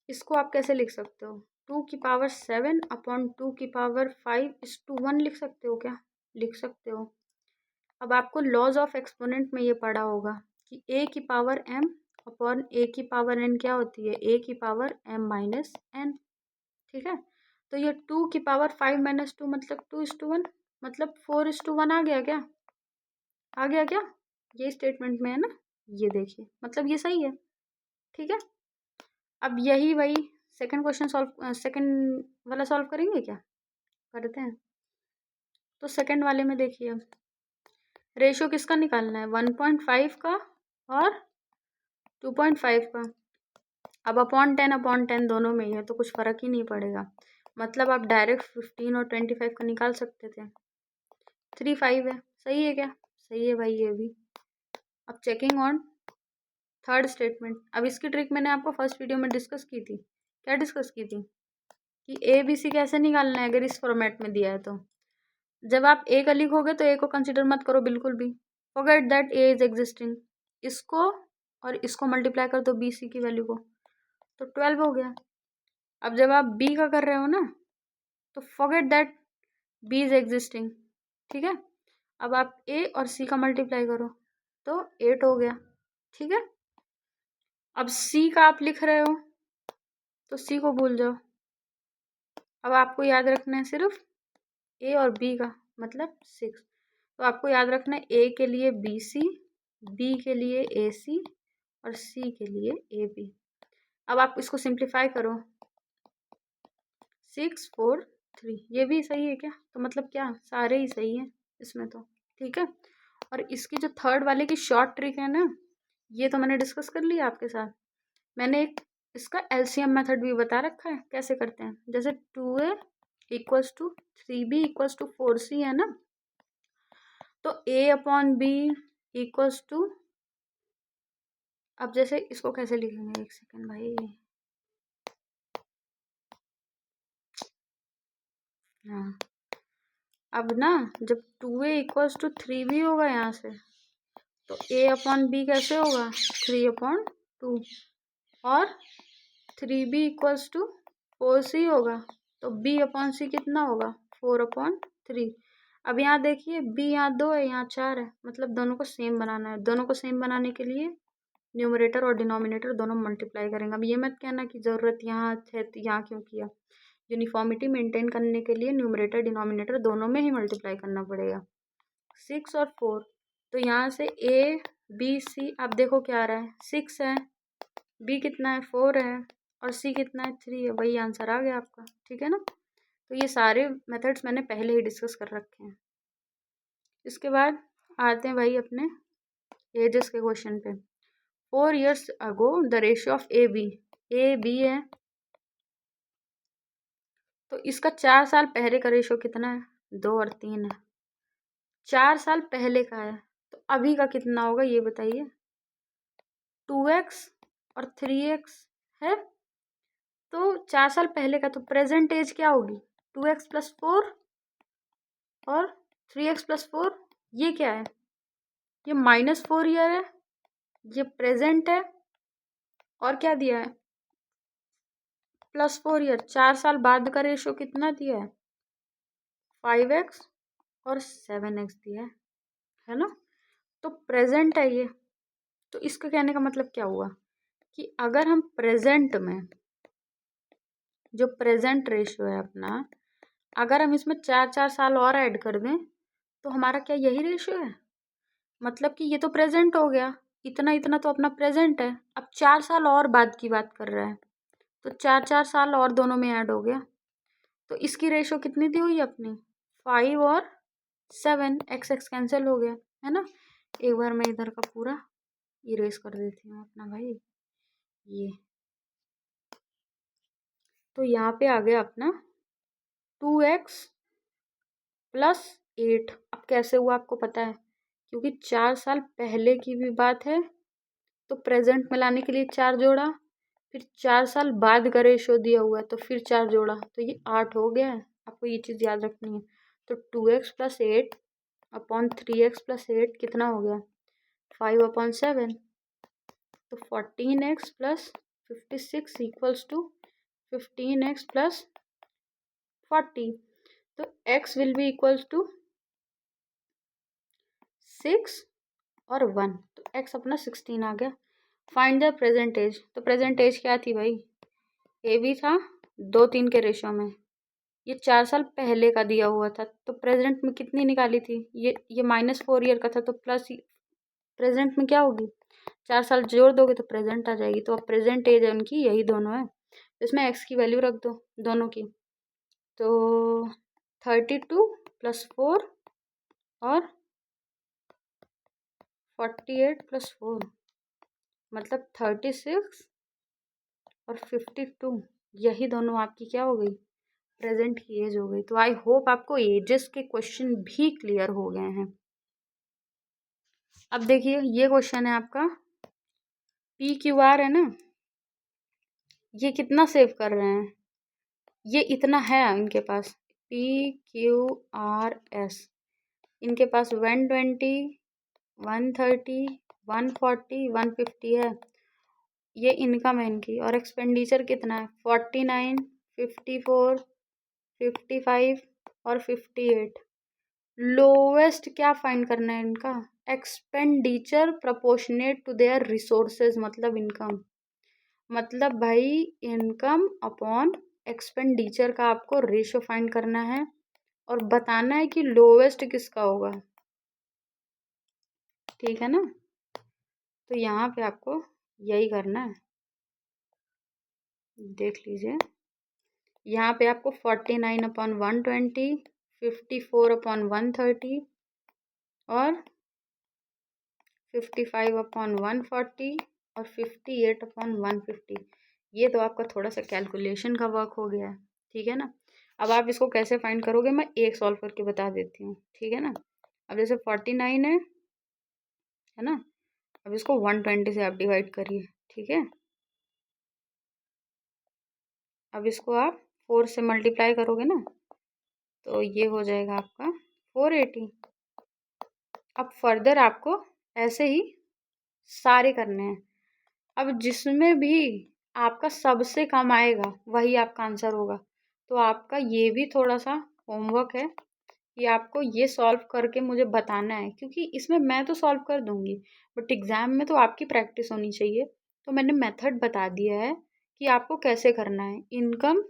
इसको आप कैसे लिख सकते हो, 2 की पावर 7 अपॉन 2 की पावर 5:1 लिख सकते हो क्या, लिख सकते हो। अब आपको लॉज ऑफ एक्सपोनेंट में ये पढ़ा होगा कि a की पावर m अपॉन a की पावर n क्या होती है, a की पावर m माइनस n, ठीक है। तो ये 2 की पावर 5 माइनस 2 मतलब 2:1, मतलब 4:1 आ गया क्या? आ गया क्या? ये स्टेटमेंट में है ना, ये देखिए, मतलब ये सही है। ठीक है, अब यही वही सेकंड क्वेश्चन सॉल्व, सेकंड वाला सॉल्व करेंगे क्या? करते हैं। तो सेकंड वाले में देखिए, अब रेशियो किसका निकालना है? 1.5 का और 2.5 का। अब अपॉन 10 दोनों में ही है, तो कुछ फ़र्क ही नहीं पड़ेगा। मतलब आप डायरेक्ट 15 और 25 का निकाल सकते थे। 3 5 है, सही है क्या? सही है भाई ये भी। अब चेकिंग ऑन थर्ड स्टेटमेंट। अब इसकी ट्रिक मैंने आपको फर्स्ट वीडियो में डिस्कस की थी। क्या डिस्कस की थी? कि ए बी सी कैसे निकालना है अगर इस फॉर्मेट में दिया है तो। जब आप ए का लिखोगे तो ए को कंसिडर मत करो बिल्कुल भी, forget that A is existing. इसको और इसको मल्टीप्लाई कर दो बी सी की वैल्यू को, तो 12 हो गया। अब जब आप बी का कर रहे हो ना, तो forget that B is existing. ठीक है, अब आप ए और सी का मल्टीप्लाई करो तो 8 हो गया। ठीक है, अब सी का आप लिख रहे हो तो सी को भूल जाओ। अब आपको याद रखना है सिर्फ ए और बी का, मतलब 6। तो आपको याद रखना है ए के लिए बी सी, बी के लिए ए सी और सी के लिए ए बी। अब आप इसको सिंप्लीफाई करो, 6 4 3, ये भी सही है क्या? तो मतलब क्या, सारे ही सही हैं इसमें तो। ठीक है, और इसकी जो थर्ड वाले की शॉर्ट ट्रिक है ना, ये तो मैंने डिस्कस कर लिया आपके साथ। मैंने एक इसका एलसीएम मेथड भी बता रखा है कैसे करते हैं। जैसे 2a equals to 3b equals to 4c है ना, तो a upon B equals to, अब जैसे इसको कैसे लिखेंगे, एक सेकेंड भाई। हाँ, अब ना जब 2a इक्वल्स टू 3b होगा यहाँ से, तो a अपॉन बी कैसे होगा? 3/2। और 3b इक्वल्स टू 4c होगा, तो b अपॉन सी कितना होगा? 4/3। अब यहाँ देखिए b यहाँ 2 है, यहाँ 4 है, मतलब दोनों को सेम बनाना है। दोनों को सेम बनाने के लिए न्यूमरेटर और डिनोमिनेटर दोनों मल्टीप्लाई करेंगे। अब ये मत कहना कि ज़रूरत यहाँ है तो यहाँ क्यों किया। यूनिफॉर्मिटी मेंटेन करने के लिए न्यूमरेटर डिनोमिनेटर दोनों में ही मल्टीप्लाई करना पड़ेगा। 6 और 4, तो यहाँ से ए बी सी, आप देखो क्या आ रहा है, 6 है, बी कितना है 4 है, और सी कितना है 3 है। वही आंसर आ गया आपका। ठीक है ना, तो ये सारे मेथड्स मैंने पहले ही डिस्कस कर रखे हैं। इसके बाद आते हैं भाई अपने एजेस के क्वेश्चन पे। 4 years ago the ratio of A B है, तो इसका 4 साल पहले का रेशियो कितना है? 2 और 3 है। 4 साल पहले का है, तो अभी का कितना होगा ये बताइए? 2x और 3x है, तो 4 साल पहले का, तो प्रेजेंट एज क्या होगी? 2x + 4 और 3x + 4। ये क्या है? ये -4 ईयर है, ये प्रेजेंट है, और क्या दिया है? +4 ईयर। 4 साल बाद का रेशियो कितना दिया है? 5x और 7x दिया है ना। तो प्रेजेंट है ये, तो इसका कहने का मतलब क्या हुआ कि अगर हम प्रेजेंट में, जो प्रेजेंट रेशियो है अपना, अगर हम इसमें 4 साल और ऐड कर दें, तो हमारा क्या यही रेशियो है? मतलब कि ये तो प्रेजेंट हो गया, इतना इतना तो अपना प्रेजेंट है। अब 4 साल और बाद की बात कर रहा है, तो 4 साल और दोनों में ऐड हो गया, तो इसकी रेशियो कितनी दी हुई है अपनी? 5 और 7, एक्स एक्स कैंसिल हो गया, है ना। एक बार मैं इधर का पूरा इरेज कर देती हूँ अपना भाई, ये तो यहाँ पे आ गया अपना 2x + 8। अब कैसे हुआ आपको पता है, क्योंकि 4 साल पहले की भी बात है, तो प्रेजेंट में लाने के लिए 4 जोड़ा, फिर 4 साल बाद का रेशियो दिया हुआ है तो फिर 4 जोड़ा, तो ये 8 हो गया है। आपको ये चीज़ याद रखनी है। तो 2x + 8 अपॉन 3x + 8 कितना हो गया? 5/7। तो 14x + 56 इक्वल्स टू 15x + 40। तो x will be equals to 6 और 1, तो x अपना 16 आ गया। Find the present age. तो प्रेजेंट एज क्या थी भाई? ए बी था 2 3 के रेशियो में, ये 4 साल पहले का दिया हुआ था, तो प्रेजेंट में कितनी निकाली थी? ये -4 ईयर का था, तो प्लस प्रेजेंट में क्या होगी? 4 साल जोड़ दोगे तो प्रेजेंट आ जाएगी। तो अब प्रेजेंट एज है उनकी यही दोनों है, तो इसमें एक्स की वैल्यू रख दो दोनों की। तो 32 + 4 और 48 + 4 मतलब 36 और 52, यही दोनों आपकी क्या हो गई? प्रेजेंट की एज हो गई। तो आई होप आपको एजेस के क्वेश्चन भी क्लियर हो गए हैं। अब देखिए ये क्वेश्चन है आपका, PQR है ना, ये कितना सेव कर रहे हैं? ये इतना है इनके पास, PQRS इनके पास 120, 130, 140, 150 है, ये इनकम है इनकी। और एक्सपेंडिचर कितना है? 49, 54, 55 और 58। लोवेस्ट क्या फाइंड करना है इनका? Expenditure proportionate to their resources, मतलब इनकम, मतलब भाई इनकम अपॉन एक्सपेंडिचर का आपको रेशो फाइंड करना है और बताना है कि लोवेस्ट किसका होगा। ठीक है ना? तो यहाँ पे आपको यही करना है, देख लीजिए। यहाँ पे आपको 49/120, 54/130 और 55/140 और 58/150, ये तो आपका थोड़ा सा कैलकुलेशन का वर्क हो गया है। ठीक है ना? अब आप इसको कैसे फाइंड करोगे, मैं एक सॉल्व करके बता देती हूँ। ठीक है ना? अब जैसे 49 है ना, अब इसको 120 से आप डिवाइड करिए। ठीक है, अब इसको आप 4 से मल्टीप्लाई करोगे ना, तो ये हो जाएगा आपका 480। अब फर्दर आपको ऐसे ही सारे करने हैं। अब जिसमें भी आपका सबसे कम आएगा वही आपका आंसर होगा। तो आपका ये भी थोड़ा सा होमवर्क है कि आपको ये सॉल्व करके मुझे बताना है, क्योंकि इसमें मैं तो सॉल्व कर दूंगी बट एग्जाम में तो आपकी प्रैक्टिस होनी चाहिए। तो मैंने मेथड बता दिया है कि आपको कैसे करना है। इनकम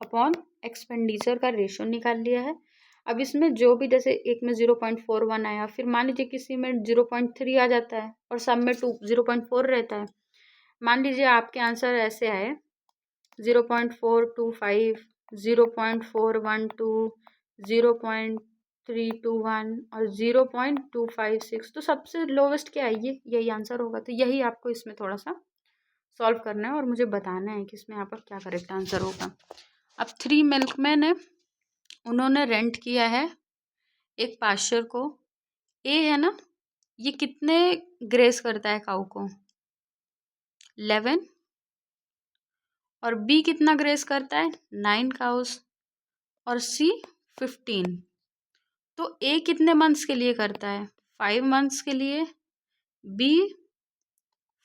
अपॉन एक्सपेंडिचर का रेशो निकाल लिया है। अब इसमें जो भी, जैसे एक में 0.41 आया, फिर मान लीजिए किसी में 0.3 आ जाता है और सब में 0.4 रहता है। मान लीजिए आपके आंसर ऐसे आए 0.425, 0.412, 0.321 और 0.256, तो सबसे लोवेस्ट क्या है? ये यही आंसर होगा। तो यही आपको इसमें थोड़ा सा सॉल्व करना है और मुझे बताना है कि इसमें आपका क्या करेक्ट आंसर होगा। अब 3 मिल्कमैन है, उन्होंने रेंट किया है एक पास्चर को। ए है ना, ये कितने ग्रेस करता है काऊ को? 11। और बी कितना ग्रेस करता है? 9 काउस। और सी 15। तो ए कितने मंथ्स के लिए करता है? 5 मंथ्स के लिए, बी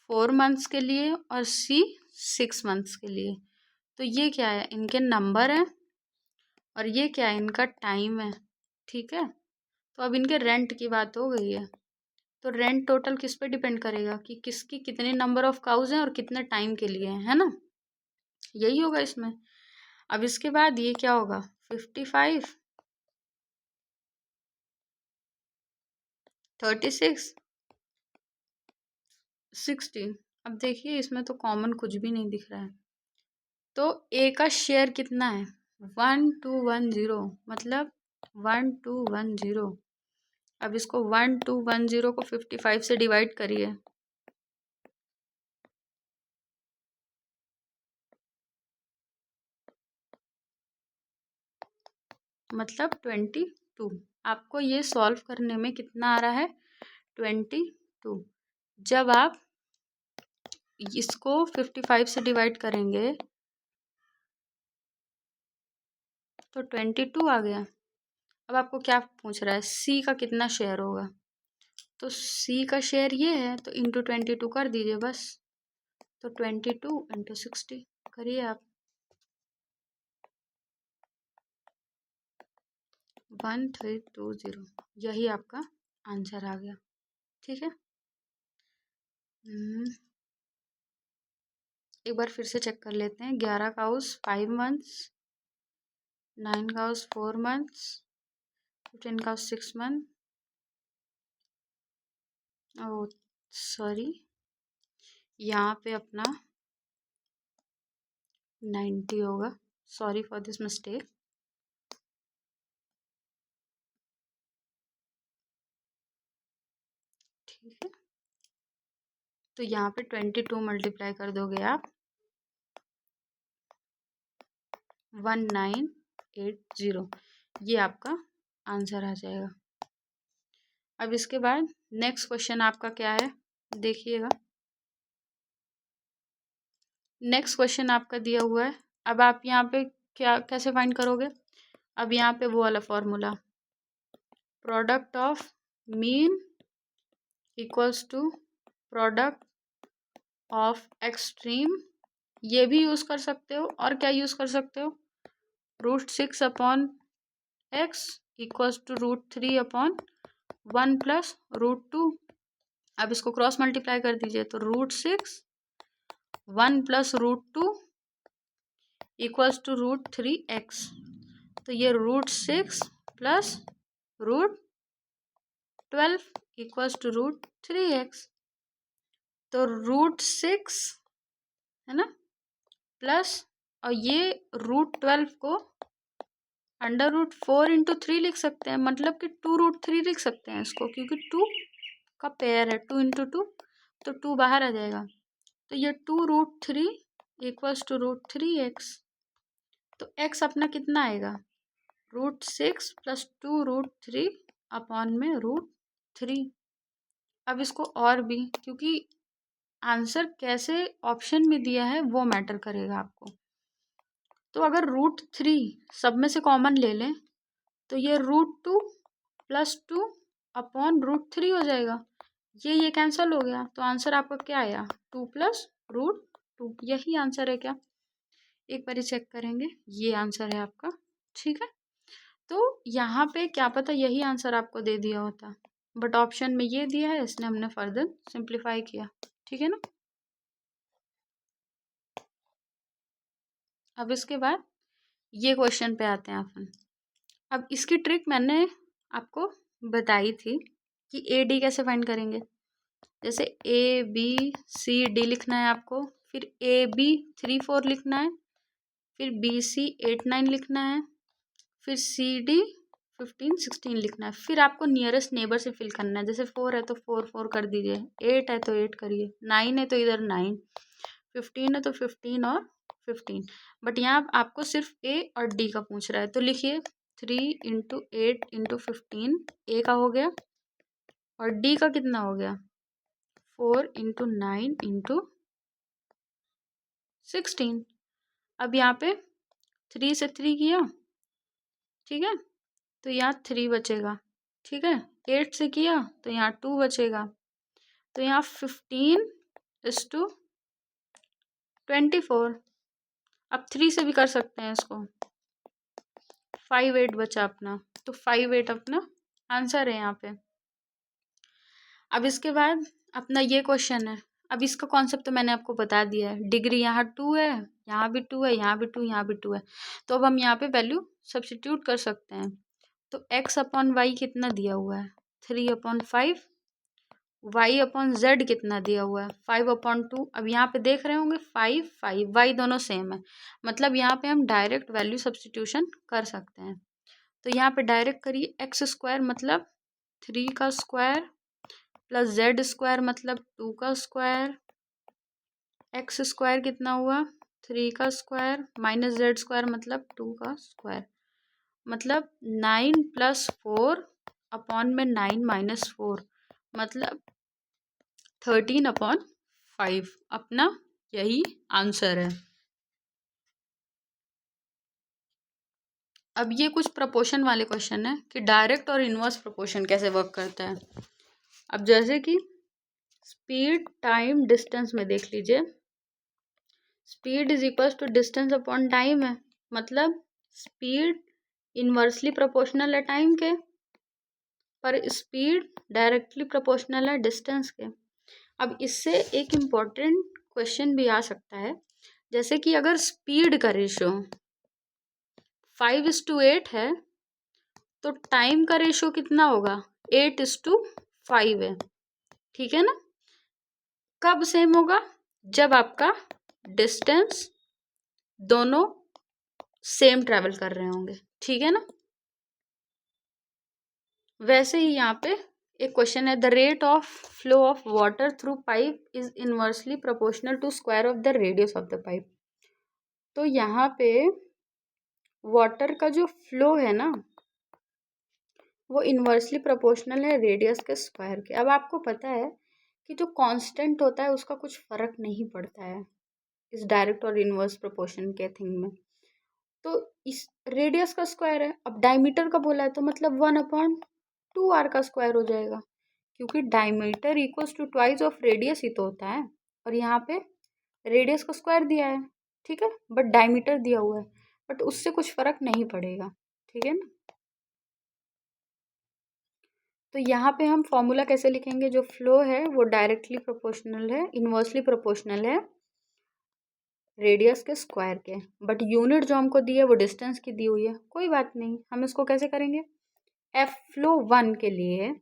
4 मंथ्स के लिए और सी 6 मंथ्स के लिए। तो ये क्या है? इनके नंबर है और ये क्या है? इनका टाइम है। ठीक है, तो अब इनके रेंट की बात हो गई है, तो रेंट टोटल किस पे डिपेंड करेगा कि किसकी कितने नंबर ऑफ काउज हैं और कितने टाइम के लिए है ना? यही होगा इसमें। अब इसके बाद ये क्या होगा? 55, 36, 60। अब देखिए इसमें तो कॉमन कुछ भी नहीं दिख रहा है, तो ए का शेयर कितना है? 1210, मतलब 1210। अब इसको 1210 को 55 से डिवाइड करिए, मतलब 22। आपको ये सॉल्व करने में कितना आ रहा है? 22। जब आप इसको 55 से डिवाइड करेंगे तो 22 आ गया। अब आपको क्या पूछ रहा है? सी का कितना शेयर होगा? तो सी का शेयर ये है, तो इंटू 22 कर दीजिए बस। तो 22 इंटू 60 करिए आप, 1320। यही आपका आंसर आ गया। ठीक है, एक बार फिर से चेक कर लेते हैं। 11 काउस 5 मंथ्स, 9 का 4 months, 15 का 6 month, ओ सॉरी यहाँ पे अपना 90 होगा, सॉरी फॉर दिस मिस्टेक। ठीक है, तो यहाँ पे 22 मल्टीप्लाई कर दोगे आप 1980, ये आपका आंसर आ जाएगा। अब इसके बाद नेक्स्ट क्वेश्चन आपका क्या है देखिएगा। नेक्स्ट क्वेश्चन आपका दिया हुआ है, अब आप यहाँ पे क्या कैसे फाइंड करोगे। अब यहाँ पे वो वाला formula, product of mean equals to product of extreme, ये भी यूज़ कर सकते हो। और क्या यूज़ कर सकते हो, √6 upon x equals to √3 upon 1 plus √2। अब इसको क्रॉस मल्टीप्लाई कर दीजिए तो √6 1 प्लस √2 इक्वल्स टू √3x। तो ये √6 प्लस √12 इक्वल्स टू √3x। तो √6 है ना प्लस, और ये √12 को √4 × 3 लिख सकते हैं, मतलब कि 2√3 लिख सकते हैं इसको, क्योंकि 2 का पेयर है, 2 × 2 तो 2 बाहर आ जाएगा। तो ये 2√3 इक्वल्स टू √3x। तो x अपना कितना आएगा, √6 प्लस 2√3 अपॉन में √3। अब इसको और भी, क्योंकि आंसर कैसे ऑप्शन में दिया है वो मैटर करेगा आपको। तो अगर √3 सब में से कॉमन ले लें तो ये √2 प्लस 2 अपॉन √3 हो जाएगा। ये कैंसिल हो गया, तो आंसर आपका क्या आया, 2 प्लस √2। यही आंसर है क्या, एक बार चेक करेंगे, ये आंसर है आपका। ठीक है, तो यहाँ पे क्या पता यही आंसर आपको दे दिया होता, बट ऑप्शन में ये दिया है, इसने हमने फर्दर सिंप्लीफाई किया। ठीक है ना। अब इसके बाद ये क्वेश्चन पे आते हैं अपन। अब इसकी ट्रिक मैंने आपको बताई थी कि ए डी कैसे फाइंड करेंगे। जैसे ABCD लिखना है आपको, फिर AB 3 4 लिखना है, फिर BC 8 9 लिखना है, फिर CD 15 16 लिखना है। फिर आपको नियरेस्ट नेबर से फिल करना है। जैसे 4 है तो 4 4 कर दीजिए, 8 है तो 8 करिए, 9 है तो इधर 9, 15 है तो 15 और 15। बट यहाँ आपको सिर्फ A और D का पूछ रहा है, तो लिखिए 3 × 8 × 15 A का हो गया, और D का कितना हो गया, 4 × 9 × 16। अब यहाँ पे 3 से 3 किया, ठीक है, तो यहाँ 3 बचेगा। ठीक है, 8 से किया तो यहाँ 2 बचेगा। तो यहाँ 15:24। अब 3 से भी कर सकते हैं इसको, 5 8 बचा अपना, तो 5 8 अपना आंसर है यहाँ पे। अब इसके बाद अपना ये क्वेश्चन है। अब इसका कॉन्सेप्ट तो मैंने आपको बता दिया है, डिग्री यहाँ 2 है, यहाँ भी 2 है, यहाँ भी 2, यहाँ भी 2 है। तो अब हम यहाँ पे वैल्यू सब्स्टिट्यूट कर सकते हैं। तो x अपॉन वाई कितना दिया हुआ है, 3/5, y अपॉन जेड कितना दिया हुआ है, 5/2। अब यहाँ पे देख रहे होंगे 5 5 y दोनों सेम है, मतलब यहाँ पे हम डायरेक्ट वैल्यू सब्स्टिट्यूशन कर सकते हैं। तो यहाँ पे डायरेक्ट करिए, x² मतलब 3 का स्क्वायर प्लस z² मतलब 2 का स्क्वायर, x² कितना हुआ 3 का स्क्वायर माइनस z² मतलब 2 का स्क्वायर, मतलब 9 + 4 अपॉन में 9 - 4 मतलब 13/5 अपना यही आंसर है। अब ये कुछ प्रपोर्शन वाले क्वेश्चन है कि डायरेक्ट और इनवर्स प्रपोर्शन कैसे वर्क करता है। अब जैसे कि स्पीड टाइम डिस्टेंस में देख लीजिए, speed is equals to distance upon time है, मतलब स्पीड इनवर्सली प्रोपोर्शनल है टाइम के, पर स्पीड डायरेक्टली प्रोपोर्शनल है डिस्टेंस के। अब इससे एक इम्पॉर्टेंट क्वेश्चन भी आ सकता है, जैसे कि अगर स्पीड का रेशो 5:8 है, तो टाइम का रेशो कितना होगा? 8:5 है, ठीक है ना। कब सेम होगा? जब आपका डिस्टेंस दोनों सेम ट्रेवल कर रहे होंगे, ठीक है ना। वैसे ही यहाँ पे एक क्वेश्चन है, the rate of flow of water through pipe is inversely proportional to square of the radius of the pipe. तो यहाँ पे वाटर का जो फ्लो है ना, वो इनवर्सली प्रोपोर्शनल है रेडियस के स्क्वायर के। अब आपको पता है कि जो कांस्टेंट होता है उसका कुछ फर्क नहीं पड़ता है इस डायरेक्ट और इनवर्स प्रोपोर्शन के थिंग में। तो इस रेडियस का स्क्वायर है, अब डायमीटर का बोला है तो मतलब 1/2r का स्क्वायर हो जाएगा, क्योंकि diameter equals to twice of radius ही तो होता है। और यहाँ पे रेडियस का स्क्वायर दिया है, ठीक है, बट डायमीटर दिया हुआ है, बट उससे कुछ फर्क नहीं पड़ेगा, ठीक है ना। तो यहाँ पे हम फॉर्मूला कैसे लिखेंगे? जो फ्लो है वो डायरेक्टली प्रोपोर्शनल है, इनवर्सली प्रोपोर्शनल है रेडियस के स्क्वायर के, बट यूनिट जो हमको दी है वो डिस्टेंस की दी हुई है। कोई बात नहीं, हम इसको कैसे करेंगे? एफ फ्लो 1 के लिए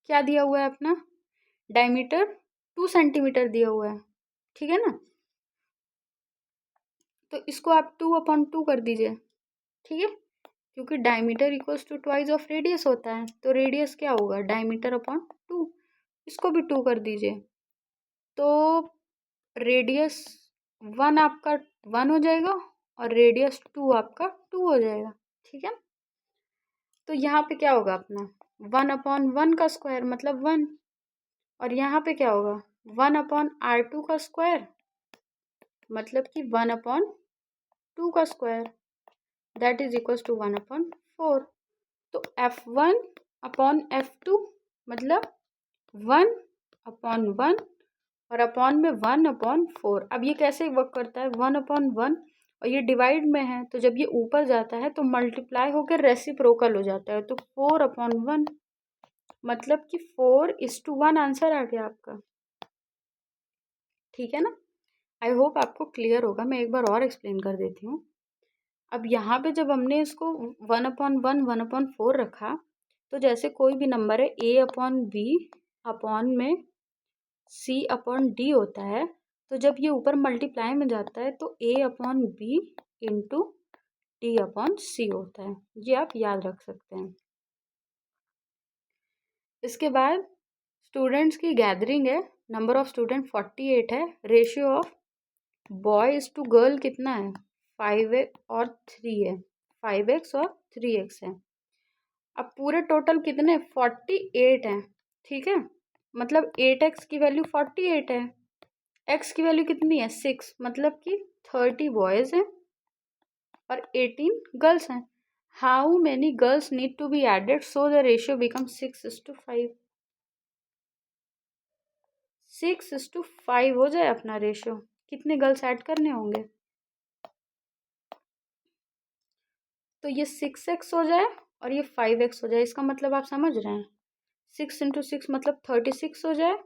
क्या दिया हुआ है अपना? डायमीटर 2 सेंटीमीटर दिया हुआ है, ठीक है ना। तो इसको आप 2/2 कर दीजिए, ठीक है, क्योंकि diameter equals to twice of radius होता है, तो रेडियस क्या होगा? डायमीटर/2। इसको भी 2 कर दीजिए, तो रेडियस 1 आपका 1 हो जाएगा और रेडियस 2 आपका 2 हो जाएगा, ठीक है। तो यहाँ पे क्या होगा अपना? 1/1 का स्क्वायर मतलब 1, और यहाँ पे क्या होगा? 1/r2 का स्क्वायर मतलब कि 1/2 का square, that is equals to 1/4। तो F1/F2 मतलब 1/1 और अपॉन में 1/4। अब ये कैसे वर्क करता है? 1/1 और ये डिवाइड में है, तो जब ये ऊपर जाता है तो मल्टीप्लाई होकर रेसिप्रोकल हो जाता है, तो 4/1 मतलब कि 4:1 आंसर आ गया आपका, ठीक है ना। आई होप आपको क्लियर होगा, मैं एक बार और एक्सप्लेन कर देती हूँ। अब यहाँ पे जब हमने इसको 1/1 1/4 रखा, तो जैसे कोई भी नंबर है A/B अपॉन में C/D होता है, तो जब ये ऊपर मल्टीप्लाई में जाता है तो A/B इंटू D/C होता है, ये आप याद रख सकते हैं। इसके बाद स्टूडेंट्स की गैदरिंग है, नंबर ऑफ स्टूडेंट 48 है, ratio of boys to girl कितना है? 5x और 3 है, 5x और 3x है। अब पूरे टोटल कितने? 48 हैं, ठीक है, मतलब 8x की वैल्यू 48 है, x की वैल्यू कितनी है? 6, मतलब कि 30 बॉयज़ हैं और 18 गर्ल्स हैं। How many girls need to be added so the ratio become 6:5? 6:5 हो जाए अपना रेशियो। कितने गर्ल्स ऐड करने होंगे? तो ये 6x हो जाए और ये 5x हो जाए, इसका मतलब आप समझ रहे हैं, 6 × 6 मतलब 36 हो जाए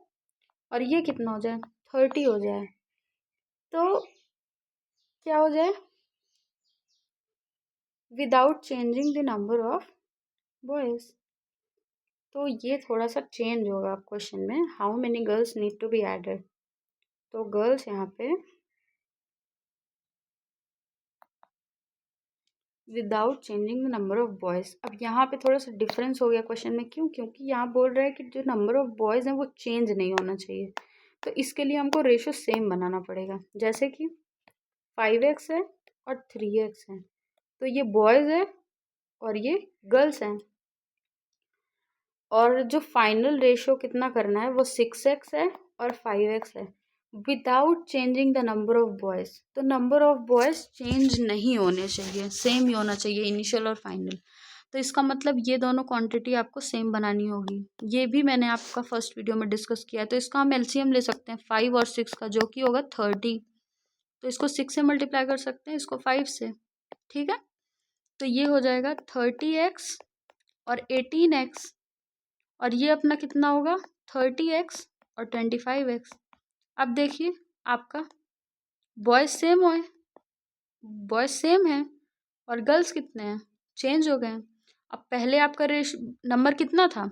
और ये कितना हो जाए? 30 हो जाए, तो क्या हो जाए? Without changing the number of boys. तो ये थोड़ा सा चेंज होगा क्वेश्चन में, how many girls need to be added. तो गर्ल्स यहाँ पे without changing the number of boys. अब यहाँ पे थोड़ा सा डिफरेंस हो गया क्वेश्चन में, क्यों? क्योंकि यहाँ बोल रहा है कि जो नंबर ऑफ बॉयज़ हैं वो चेंज नहीं होना चाहिए, तो इसके लिए हमको रेशो सेम बनाना पड़ेगा। जैसे कि 5x है और 3x है, तो ये बॉयज़ है और ये गर्ल्स हैं, और जो फाइनल रेशो कितना करना है वो 6x है और 5x है, without changing the number of boys. तो नंबर ऑफ बॉयज़ चेंज नहीं होने चाहिए, सेम ही होना चाहिए इनिशियल और फाइनल। तो इसका मतलब ये दोनों क्वांटिटी आपको सेम बनानी होगी। ये भी मैंने आपका फर्स्ट वीडियो में डिस्कस किया है। तो इसका हम एलसीएम ले सकते हैं 5 और 6 का, जो कि होगा 30। तो इसको 6 से मल्टीप्लाई कर सकते हैं, इसको 5 से, ठीक है। तो ये हो जाएगा 30x और 18x, और ये अपना कितना होगा? 30x और 25x। अब देखिए आपका बॉयज सेम है, बॉयज सेम है, और गर्ल्स कितने हैं, चेंज हो गए हैं। अब पहले आपका नंबर कितना था,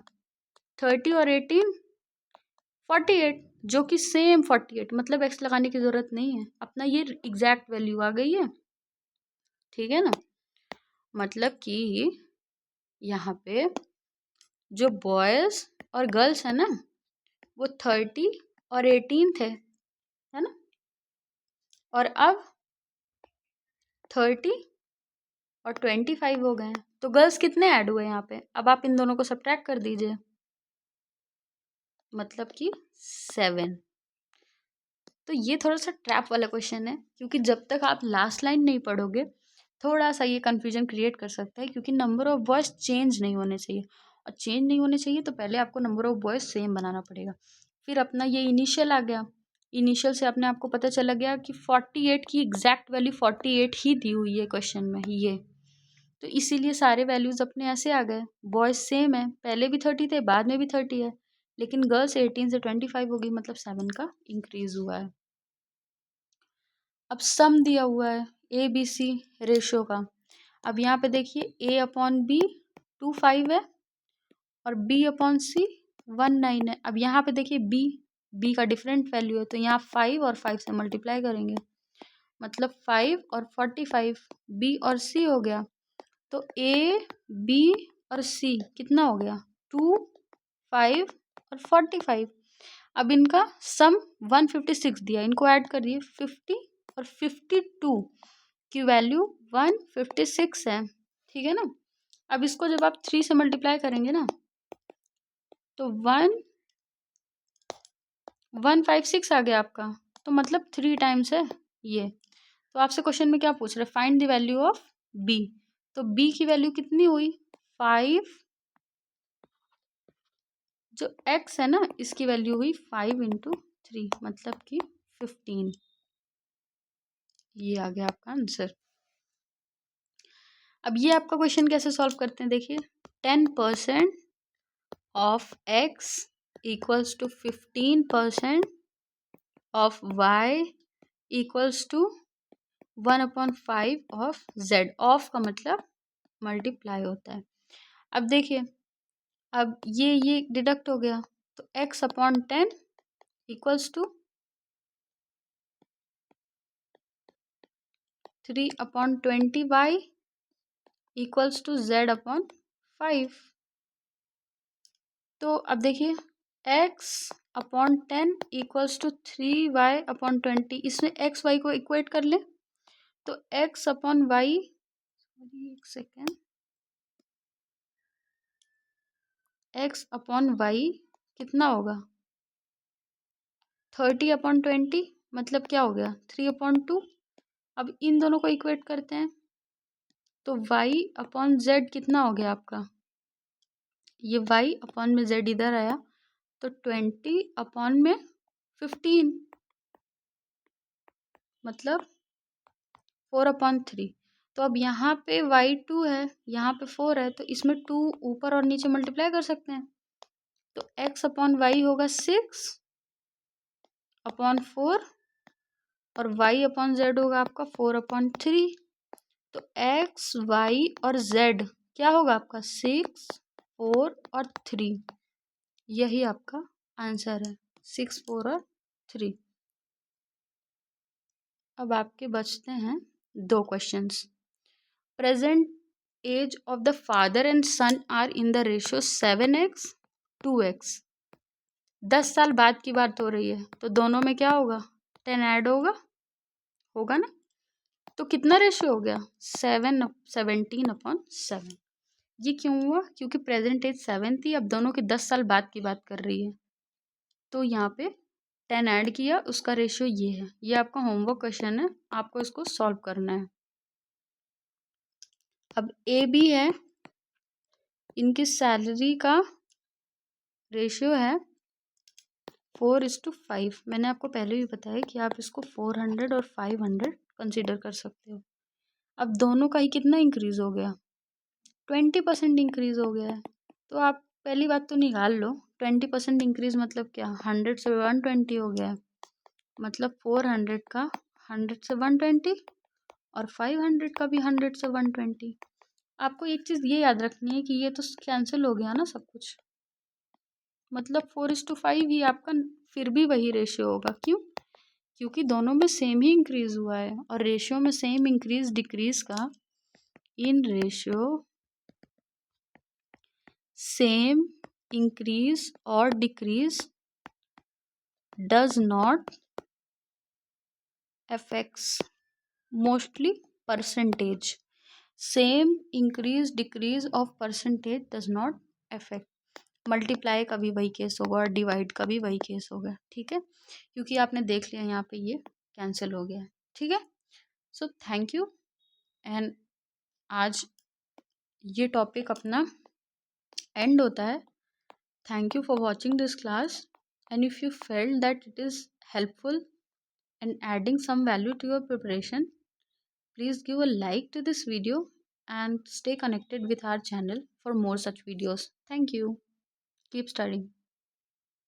30 और 18 48, जो कि सेम 48, मतलब एक्स लगाने की ज़रूरत नहीं है, अपना ये एग्जैक्ट वैल्यू आ गई है। ठीक है ना, मतलब कि यहाँ पे जो बॉयज़ और गर्ल्स है ना वो 30 और 18 थे, है ना, और अब 30 और 25 हो गए हैं। तो गर्ल्स कितने ऐड हुए यहाँ पे, अब आप इन दोनों को सब्ट्रैक्ट कर दीजिए, मतलब कि 7। तो ये थोड़ा सा ट्रैप वाला क्वेश्चन है, क्योंकि जब तक आप लास्ट लाइन नहीं पढ़ोगे थोड़ा सा ये कन्फ्यूजन क्रिएट कर सकता है, क्योंकि नंबर ऑफ बॉयज़ चेंज नहीं होने चाहिए, और चेंज नहीं होने चाहिए तो पहले आपको नंबर ऑफ बॉयज़ सेम बनाना पड़ेगा। फिर अपना ये इनिशियल आ गया, इनिशियल से अपने आपको पता चला गया कि 48 की एग्जैक्ट वैल्यू 48 ही दी हुई है क्वेश्चन में ये, तो इसीलिए सारे वैल्यूज़ अपने ऐसे आ गए। बॉयज़ सेम है, पहले भी 30 थे, बाद में भी 30 है, लेकिन गर्ल्स 18 से 25 हो गई, मतलब 7 का इंक्रीज हुआ है। अब सम दिया हुआ है ए बी सी रेशो का। अब यहाँ पे देखिए ए अपॉन बी 25 है और बी अपॉन सी 19 है। अब यहाँ पे देखिए बी का डिफरेंट वैल्यू है, तो यहाँ 5 और 5 से मल्टीप्लाई करेंगे, मतलब 5 और 45, बी और सी हो गया। तो ए बी और सी कितना हो गया, 2 5 और 45। अब इनका सम 156 दिया, इनको ऐड करिए, 50 और 52 की वैल्यू 156 है। ठीक है ना, अब इसको जब आप 3 से मल्टीप्लाई करेंगे ना तो 156 आ गया आपका, तो मतलब 3 टाइम्स है ये। तो आपसे क्वेश्चन में क्या पूछ रहे, find the value of B, तो बी की वैल्यू कितनी हुई 5, जो x है ना इसकी वैल्यू हुई 5 इंटू 3, मतलब कि 15। ये आ गया आपका आंसर। अब ये आपका क्वेश्चन कैसे सॉल्व करते हैं, देखिए 10% of x equals to 15% of y equals to 1/5 of z। Of का मतलब मल्टीप्लाई होता है। अब देखिए, अब ये डिडक्ट हो गया, तो x/10 equals to 3/20y equals to z/5। तो अब देखिए x/10 इक्वल्स टू 3y/20, इसमें एक्स वाई को इक्वेट कर ले, तो x/y, एक सेकेंड, x/y कितना होगा 30/20, मतलब क्या हो गया 3/2। अब इन दोनों को इक्वेट करते हैं, तो y/z कितना हो गया आपका, ये y/ में z इधर आया, तो 20/15, मतलब 4/3। तो अब यहाँ पे y2 है, यहाँ पे 4 है, तो इसमें 2 ऊपर और नीचे मल्टीप्लाई कर सकते हैं, तो x/y होगा 6/4 और y/z होगा आपका 4/3। तो x y और z क्या होगा आपका 6 4 और 3, यही आपका आंसर है 6 4 और 3। अब आपके बचते हैं 2 questions. Present age of the father and son are in the ratio 7x 2x। 10 साल बाद की बात हो रही है, तो दोनों में क्या होगा 10 ऐड होगा ना, तो कितना रेशियो हो गया 17/7। ये क्यों हुआ, क्योंकि प्रेजेंट एज 7 थी, अब दोनों के 10 साल बाद की बात कर रही है, तो यहाँ पे 10 ऐड किया, उसका रेशियो ये है। ये आपका होमवर्क क्वेश्चन है, आपको इसको सॉल्व करना है। अब ए बी है, इनकी सैलरी का रेशियो है 4:5। मैंने आपको पहले भी बताया कि आप इसको 400 और 500 कंसिडर कर सकते हो। अब दोनों का ही कितना इंक्रीज हो गया 20% इंक्रीज हो गया है, तो आप पहली बात तो निकाल लो 20% इंक्रीज मतलब क्या, 100 से 120 हो गया है, मतलब 400 का 100 से 120 और 500 का भी 100 से 120। आपको एक चीज़ ये याद रखनी है कि ये तो कैंसिल हो गया ना सब कुछ, मतलब 4:5 ही आपका फिर भी वही रेशियो होगा। क्यों? क्योंकि दोनों में सेम ही इंक्रीज हुआ है, और रेशियो में सेम इंक्रीज डिक्रीज का, इन रेशियो सेम इंक्रीज और decrease does not affects mostly percentage. Same increase decrease of percentage does not affect. Multiply का भी वही केस होगा और डिवाइड का भी वही केस होगा, ठीक है, क्योंकि आपने देख लिया यहाँ पे ये कैंसिल हो गया है, ठीक है। सो थैंक यू, एंड आज ये टॉपिक अपना एंड होता है। Thank you for watching this class, and if you felt that it is helpful and adding some value to your preparation, please give a like to this video and stay connected with our channel for more such videos. Thank you. Keep studying.